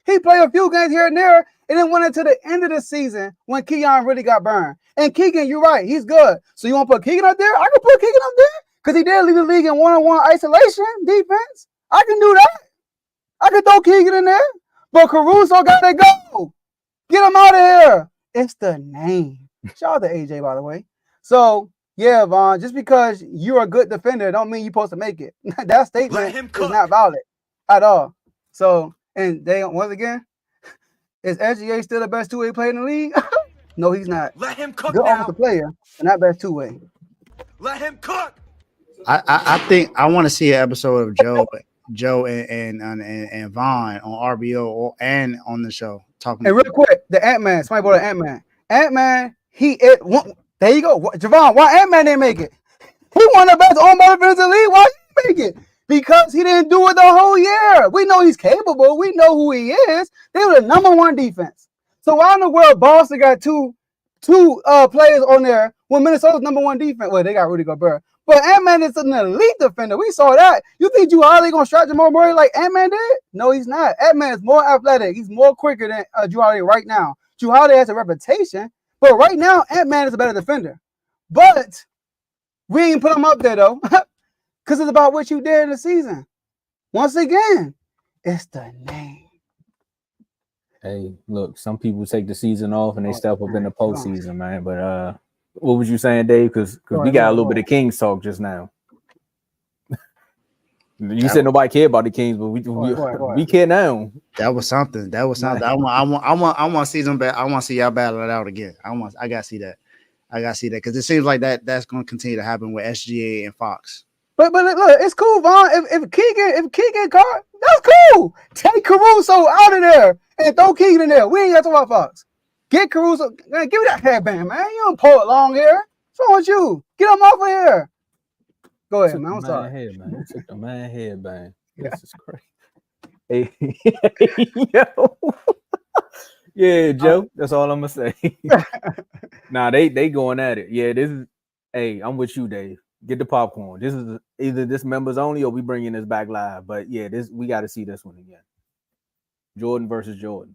Speaker 4: He played a few games here and there, and then went into the end of the season when Keon really got burned. And Keegan, you're right. He's good. So you want to put Keegan up there? I can put Keegan up there because he did lead the league in one-on-one isolation defense. I can do that. I can throw Keegan in there. But Caruso got to go. Get him out of here. It's the name. Shout out to AJ, by the way. So, yeah, Vaughn, just because you're a good defender don't mean you're supposed to make it. That statement is not valid at all. So, and they, once again, is SGA still the best two-way player in the league? No, he's not.
Speaker 5: Let him cook
Speaker 4: Good
Speaker 5: now.
Speaker 4: offensive player, but not best two-way.
Speaker 5: Let him cook.
Speaker 3: I think I want to see an episode of Joe and Vaughn on RBO and on the show talking.
Speaker 4: And real quick, the Ant-Man. Somebody brought an Ant-Man. Ant-Man, there you go. Javon, why Ant-Man didn't make it? He won the best on-ball defense in the league. Why didn't he make it? Because he didn't do it the whole year. We know he's capable. We know who he is. They were the number one defense. So why in the world Boston got two players on there when Minnesota's number one defense? Well, they got Rudy Gobert. But Ant-Man is an elite defender. We saw that. You think Drew Holiday going to stretch Jamal Murray like Ant-Man did? No, he's not. Ant-Man is more athletic. He's more quicker than Drew Holiday right now. Drew Holiday has a reputation, but right now, Ant-Man is a better defender. But we ain't put him up there, though, because it's about what you did in the season. Once again, it's the name.
Speaker 2: Hey, look, some people take the season off and they step up in the postseason, man. But what was you saying, Dave? Because we got a little bit of Kings talk just now. You said nobody cared about the Kings, but we care now.
Speaker 3: That was something. I want to see them. I want to see y'all battle it out again. I gotta see that. Because it seems like that's going to continue to happen with SGA and Fox.
Speaker 4: But look, it's cool, Vaughn. If Keegan caught, that's cool. Take Caruso out of there and throw Keegan in there. We ain't got to talk about Fox. Get Caruso. Man, give me that headband, man. You don't pull it long hair. What's wrong with you? Get him off of here. Go ahead, man. I'm sorry.
Speaker 2: You took the man headband. This is crazy. Hey, yo. Yeah, Joe. That's all I'm gonna say. Nah, they going at it. Yeah, this is. Hey, I'm with you, Dave. Get the popcorn. This is either this members only or we bringing this back live. But yeah, we got to see this one again. Jordan versus Jordan.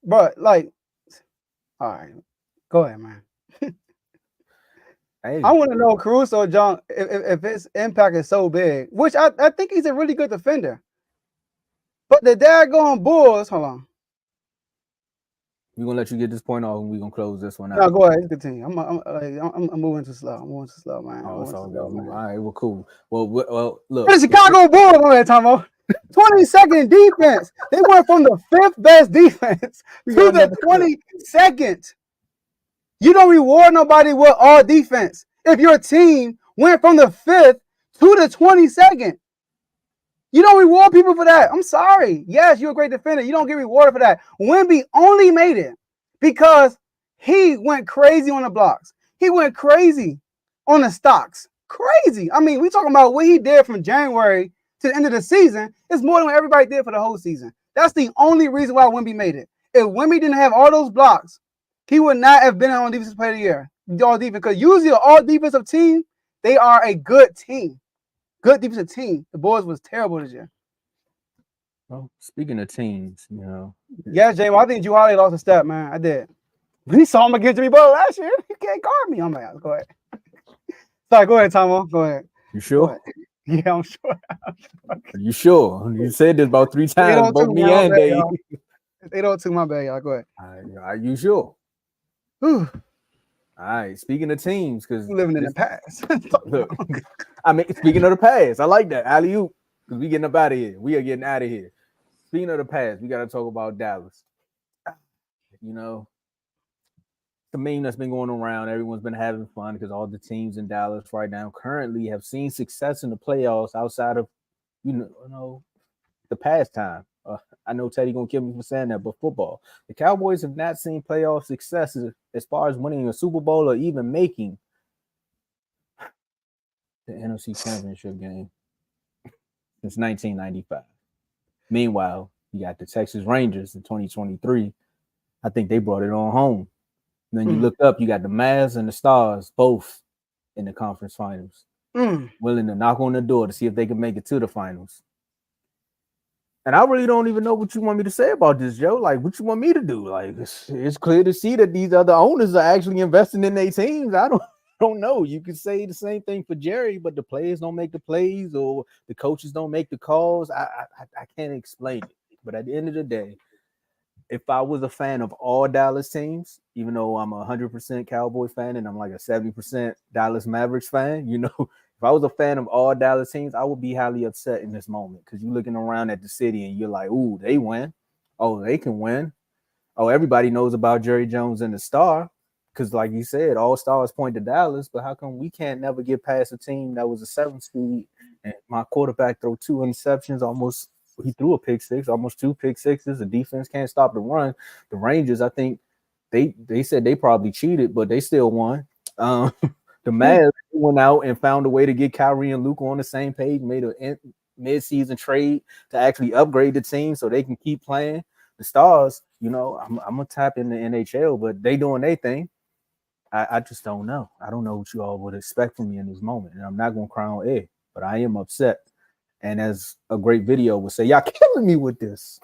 Speaker 4: But like, all right, go ahead, man.
Speaker 2: Hey.
Speaker 4: I want to know Caruso, John, if his impact is so big, which I think he's a really good defender. But the daggone Bulls, hold on.
Speaker 2: We're gonna let you get this point off and we're gonna close this one out.
Speaker 4: No, go ahead, continue. I'm moving too slow. I'm moving too slow, man.
Speaker 2: Oh, it's all good. All right, well, cool. Well, look.
Speaker 4: The Chicago Bulls on that, Tomo. 22nd defense. They went from the 5th best defense to the 22nd. You don't reward nobody with all defense. If your team went from the 5th to the 22nd, you don't reward people for that. I'm sorry. Yes, you're a great defender. You don't get rewarded for that. Wemby only made it because he went crazy on the blocks. He went crazy on the stocks. Crazy. I mean, we talking about what he did from January to the end of the season. It's more than what everybody did for the whole season. That's the only reason why Wemby made it. If Wemby didn't have all those blocks, he would not have been on defensive player of the year. All defense, because usually an all defensive team, they are a good team. Good defensive team. The Bulls was terrible this year.
Speaker 2: Well, speaking of teams, you know.
Speaker 4: Yeah, James, I think Drew Holiday lost a step, man. I did. We saw him against Jimmy Butler last year. He can't guard me. I'm like, go ahead. Sorry, go ahead, Tomo. Go ahead.
Speaker 2: You sure?
Speaker 4: Yeah, I'm sure.
Speaker 2: You sure? You said this about 3 times, both me and Dave.
Speaker 4: 802, my bad, y'all. Go ahead.
Speaker 2: Are you sure?
Speaker 4: Whew.
Speaker 2: All right. Speaking of teams, because
Speaker 4: living in the past.
Speaker 2: Look, I mean, speaking of the past, I like that. Alley-oop, because we getting up out of here. We are getting out of here. Speaking of the past, we got to talk about Dallas. You know, the meme that's been going around. Everyone's been having fun because all the teams in Dallas right now currently have seen success in the playoffs outside of, you know, the past time. I know Teddy gonna kill me for saying that, but football. The Cowboys have not seen playoff success as far as winning a Super Bowl or even making the NFC Championship game since 1995. Meanwhile, You got the Texas Rangers in 2023. I think they brought it on home. And then you look up, you got the Mavs and the Stars both in the conference finals, willing to knock on the door to see if they can make it to the finals. And I really don't even know what you want me to say about this, Joe. Like, what you want me to do? Like, it's clear to see that these other owners are actually investing in their teams. I don't know. You could say the same thing for Jerry, but the players don't make the plays or the coaches don't make the calls. I can't explain it. But at the end of the day, if I was a fan of all Dallas teams, even though I'm a 100% Cowboy fan and I'm like a 70% Dallas Mavericks fan, you know, if I was a fan of all Dallas teams, I would be highly upset in this moment because you're looking around at the city and you're like, ooh, they win. Oh, they can win. Oh, everybody knows about Jerry Jones and the Star because, like you said, all stars point to Dallas, but how come we can't never get past a team that was a 7 seed and my quarterback threw 2 interceptions almost – he threw a pick six, almost 2 pick sixes. The defense can't stop the run. The Rangers, I think they said they probably cheated, but they still won. The Mavs went out and found a way to get Kyrie and Luka on the same page, made a mid-season trade to actually upgrade the team so they can keep playing. The Stars, you know, I'm going to tap in the NHL, but they doing their thing. I just don't know. I don't know what you all would expect from me in this moment, and I'm not going to cry on air, but I am upset. And as a great video would say, y'all killing me with this.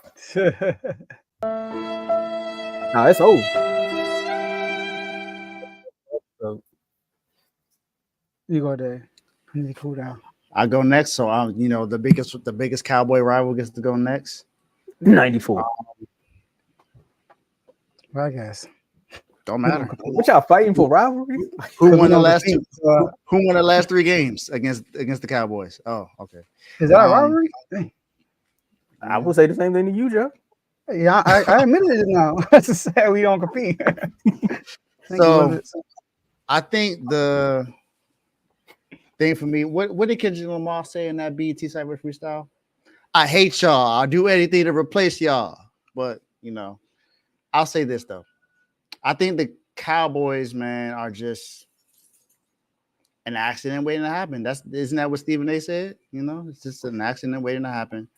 Speaker 2: Nah, it's over. So,
Speaker 4: You go there. You need to cool down.
Speaker 3: I go next, so I'm, you know, the biggest Cowboy rival gets to go next.
Speaker 2: 94.
Speaker 4: Well, I guess.
Speaker 3: Don't matter.
Speaker 2: What y'all fighting for rivalry?
Speaker 3: Who won the last two? Who won the last 3 games against the Cowboys? Oh, okay.
Speaker 4: Is that a rivalry?
Speaker 2: I will say the same thing to you, Joe.
Speaker 4: Yeah, I admitted it now. That's to say we don't compete.
Speaker 3: So I think the thing for me, what did Kendrick Lamar say in that BET Cyber Freestyle? I hate y'all. I'll do anything to replace y'all. But, you know, I'll say this, though. I think the Cowboys, man, are just an accident waiting to happen. Isn't that what Stephen A said? You know, it's just an accident waiting to happen.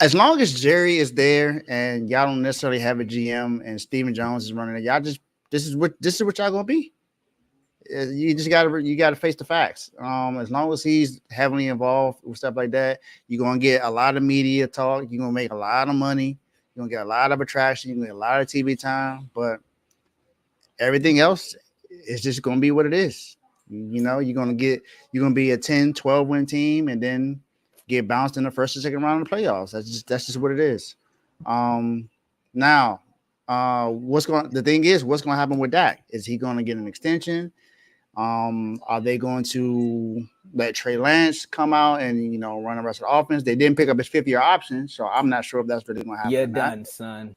Speaker 3: As long as Jerry is there and y'all don't necessarily have a GM and Stephen Jones is running it, y'all just this is what y'all gonna be. You just gotta face the facts. As long as he's heavily involved with stuff like that, you're gonna get a lot of media talk. You're gonna make a lot of money. You're gonna get a lot of attraction. You're gonna get a lot of TV time. But everything else is just gonna be what it is. You know, you're gonna be a 10, 12 win team and then get bounced in the first or second round of the playoffs. That's just what it is. Now, the thing is, what's gonna happen with Dak? Is he gonna get an extension? Are they going to let Trey Lance come out and, you know, run the rest of the offense? They didn't pick up his 5th-year option, so I'm not sure if that's really going to happen.
Speaker 2: You're done, son.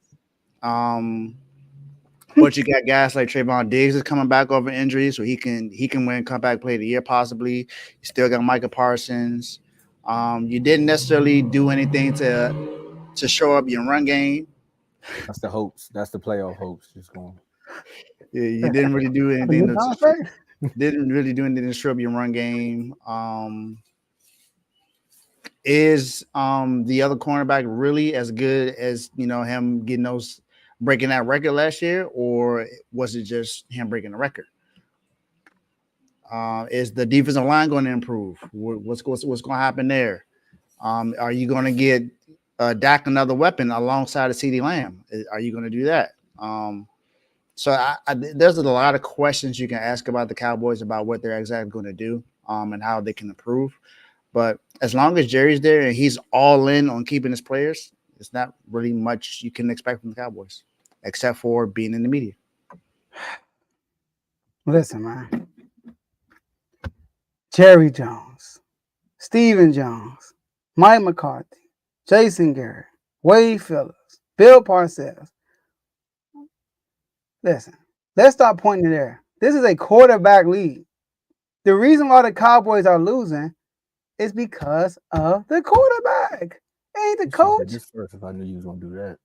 Speaker 3: But you got guys like Trayvon Diggs is coming back over injury, so he can win comeback play of the year possibly. You still got Micah Parsons. You didn't necessarily do anything to show up your run game.
Speaker 2: That's the hopes. That's the playoff hopes. Just going.
Speaker 3: Yeah, you didn't really do anything to show up your run game. Is the other cornerback really as good as, you know, him breaking that record last year, or was it just him breaking the record? Is the defensive line going to improve? What's going to happen there? Are you going to get Dak another weapon alongside of CeeDee Lamb? Are you going to do that? So there's a lot of questions you can ask about the Cowboys about what they're exactly going to do and how they can improve. But as long as Jerry's there and he's all in on keeping his players, it's not really much you can expect from the Cowboys, except for being in the media.
Speaker 4: Listen, man. Jerry Jones, Stephen Jones, Mike McCarthy, Jason Garrett, Wade Phillips, Bill Parcells. Listen, let's stop pointing there. This is a quarterback league. The reason why the Cowboys are losing is because of the quarterback. It ain't the coach.
Speaker 2: Just first, if I knew you was gonna do that.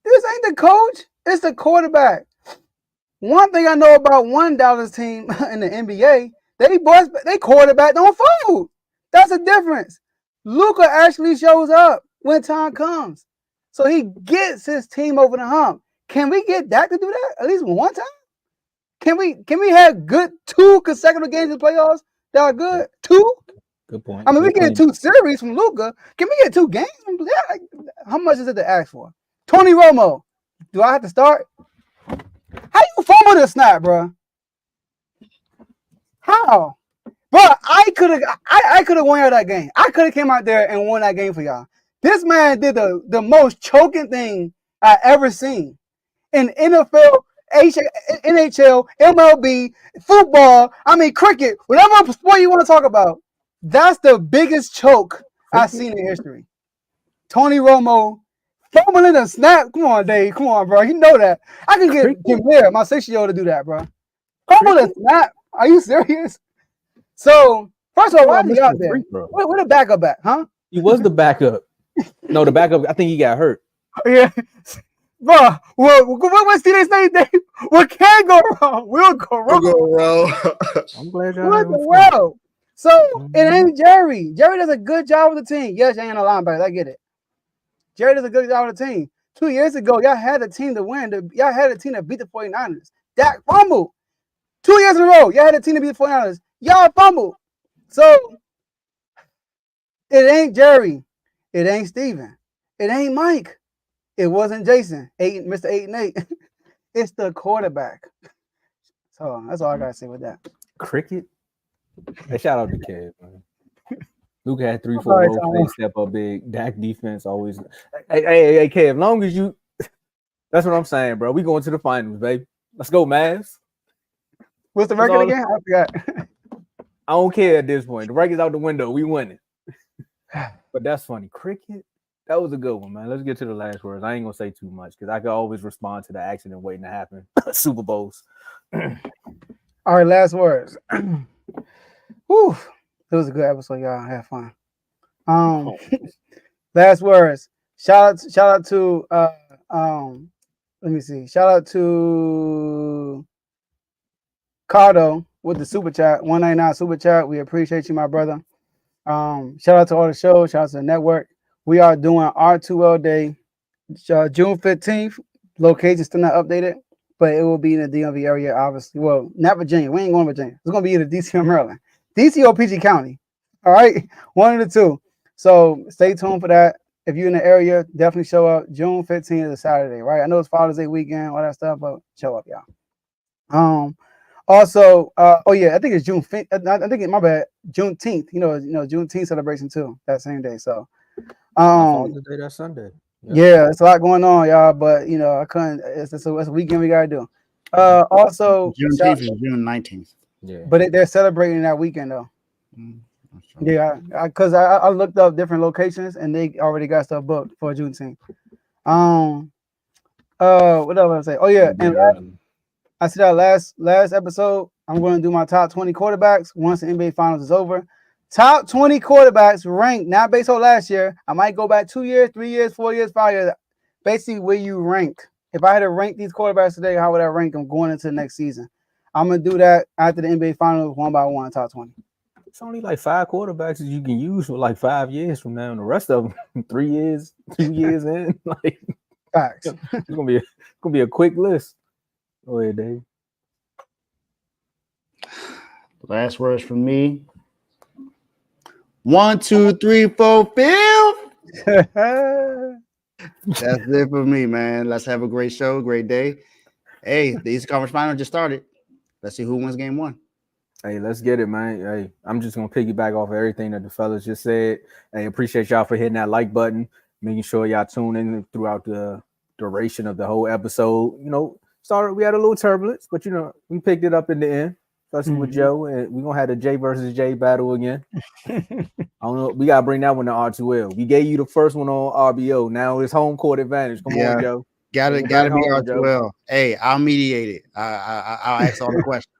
Speaker 4: This ain't the coach. It's the quarterback. One thing I know about one Dallas team in the NBA, they quarterback don't fold. That's the difference. Luka actually shows up when time comes. So he gets his team over the hump. Can we get Dak to do that at least one time? Can we have good 2 consecutive games in the playoffs that are good? 2?
Speaker 2: Good point.
Speaker 4: I mean, we
Speaker 2: Good
Speaker 4: get
Speaker 2: point.
Speaker 4: 2 series from Luka. Can we get 2 games from Dak? How much is it to ask for? Tony Romo, do I have to start? How you fumble the snap, bro? How? Bro, I could have won y'all that game. I could have came out there and won that game for y'all. This man did the most choking thing I ever seen in NFL, NHL, MLB, football. I mean, cricket, whatever sport you want to talk about. That's the biggest choke I've seen in history. Tony Romo fumbling a snap. Come on, Dave. Come on, bro. You know that. I can get Jameer, my 6-year-old, to do that, bro. Fumble a snap. Are you serious? So, first of all, why is he out there? Where the backup at, huh?
Speaker 2: He was the backup. No, the backup, I think he got hurt.
Speaker 4: Yeah. Bro, what's today's name, Dave? What can go wrong? We'll go wrong.
Speaker 3: We'll go wrong.
Speaker 2: I'm glad y'all
Speaker 4: What the world? So, it ain't Jerry. Jerry does a good job with the team. Yes, you ain't no linebacker. I get it. Jerry does a good job with the team. 2 years ago, y'all had a team to win. Y'all had a team to beat the 49ers. Dak fumbled. 2 years in a row, y'all had a team to beat the 49ers. Y'all fumbled. So, it ain't Jerry. It ain't Steven. It ain't Mike. It wasn't Jason, Mr. 8-8. It's the quarterback. So, that's all I got to say with that.
Speaker 2: Cricket? Hey, shout out to Kev, man. Luke had 3-4 role plays, step up big. Dak defense always. Hey, Kev, as long as you. That's what I'm saying, bro. We going to the finals, baby. Let's go, Mavs.
Speaker 4: What's the record again? I forgot.
Speaker 2: I don't care at this point. The record's out the window. We winning. But that's funny. Cricket, that was a good one, man. Let's get to the last words. I ain't going to say too much because I could always respond to the accident waiting to happen. Super Bowls.
Speaker 4: All right, last words. Whew. It was a good episode, y'all. Have fun. Last words. Shout out to let me see. Shout out to Cardo with the super chat, 199 super chat. We appreciate you, my brother. Shout out to all the shows. Shout out to the network. We are doing R2L Day, June 15th. Location still not updated, but it will be in the DMV area, obviously. Well, not Virginia. We ain't going to Virginia. It's going to be either DC or Maryland. DC or PG County. All right, one of the two. So stay tuned for that. If you're in the area, definitely show up. June 15th is a Saturday, right? I know it's Father's Day weekend, all that stuff, but show up, y'all. Also, oh yeah, I think it's June 5th. I think my bad, Juneteenth. You know, Juneteenth celebration too. That same day. So,
Speaker 2: Father's Day that Sunday.
Speaker 4: Yeah, it's a lot going on, y'all. But I couldn't. It's a weekend we gotta do. Also,
Speaker 3: Juneteenth is June 19th.
Speaker 2: Yeah,
Speaker 4: but they're celebrating that weekend though. Yeah, because I looked up different locations and they already got stuff booked for Juneteenth. What else I was say? Oh yeah, and I said that last episode. I'm going to do my top 20 quarterbacks once the NBA Finals is over. Top 20 quarterbacks ranked, not based on last year. I might go back 2 years, 3 years, 4 years, 5 years. Basically, where you rank. If I had to rank these quarterbacks today, how would I rank them going into the next season? I'm going to do that after the NBA Finals, one by one, top 20.
Speaker 2: It's only like 5 quarterbacks you can use for like 5 years from now, and the rest of them 3 years, 2 years in. Like,
Speaker 4: facts.
Speaker 2: It's gonna be a quick list. Go ahead, Dave.
Speaker 3: Last words from me. 1, 2, 3, 4, 5. That's it for me, man. Let's have a great show, great day. Hey, the Eastern Conference Final just started. Let's see who wins game 1.
Speaker 2: Hey, let's get it, man. Hey, I'm just gonna piggyback off of everything that the fellas just said. Hey, appreciate y'all for hitting that like button, making sure y'all tune in throughout the duration of the whole episode. We had a little turbulence, but we picked it up in the end, especially with Joe, and we're gonna have the J versus J battle again. I don't know. We gotta bring that one to R2L. We gave you the first one on RBO. Now it's home court advantage. Come on, Joe.
Speaker 3: Gotta be R2L. Hey, I'll mediate it. I'll ask all the questions.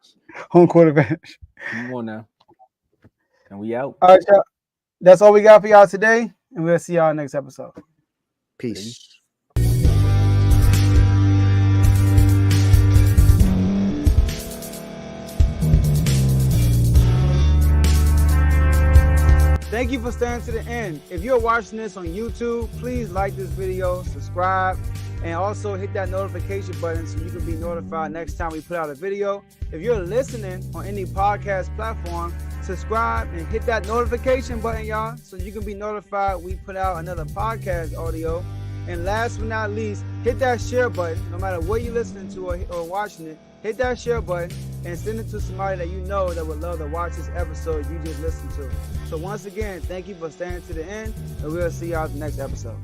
Speaker 4: Home court advantage.
Speaker 2: Come on now. And we out.
Speaker 4: All right, y'all. That's all we got for y'all today, and we'll see y'all next episode.
Speaker 3: Peace.
Speaker 4: Thank you for staying to the end. If you're watching this on YouTube, please like this video, subscribe, and also hit that notification button so you can be notified next time we put out a video. If you're listening on any podcast platform, subscribe and hit that notification button, y'all, so you can be notified we put out another podcast audio. And last but not least, hit that share button. No matter what you're listening to or watching it, hit that share button and send it to somebody that you know that would love to watch this episode you just listened to. So once again, thank you for staying to the end, and we'll see y'all at the next episode.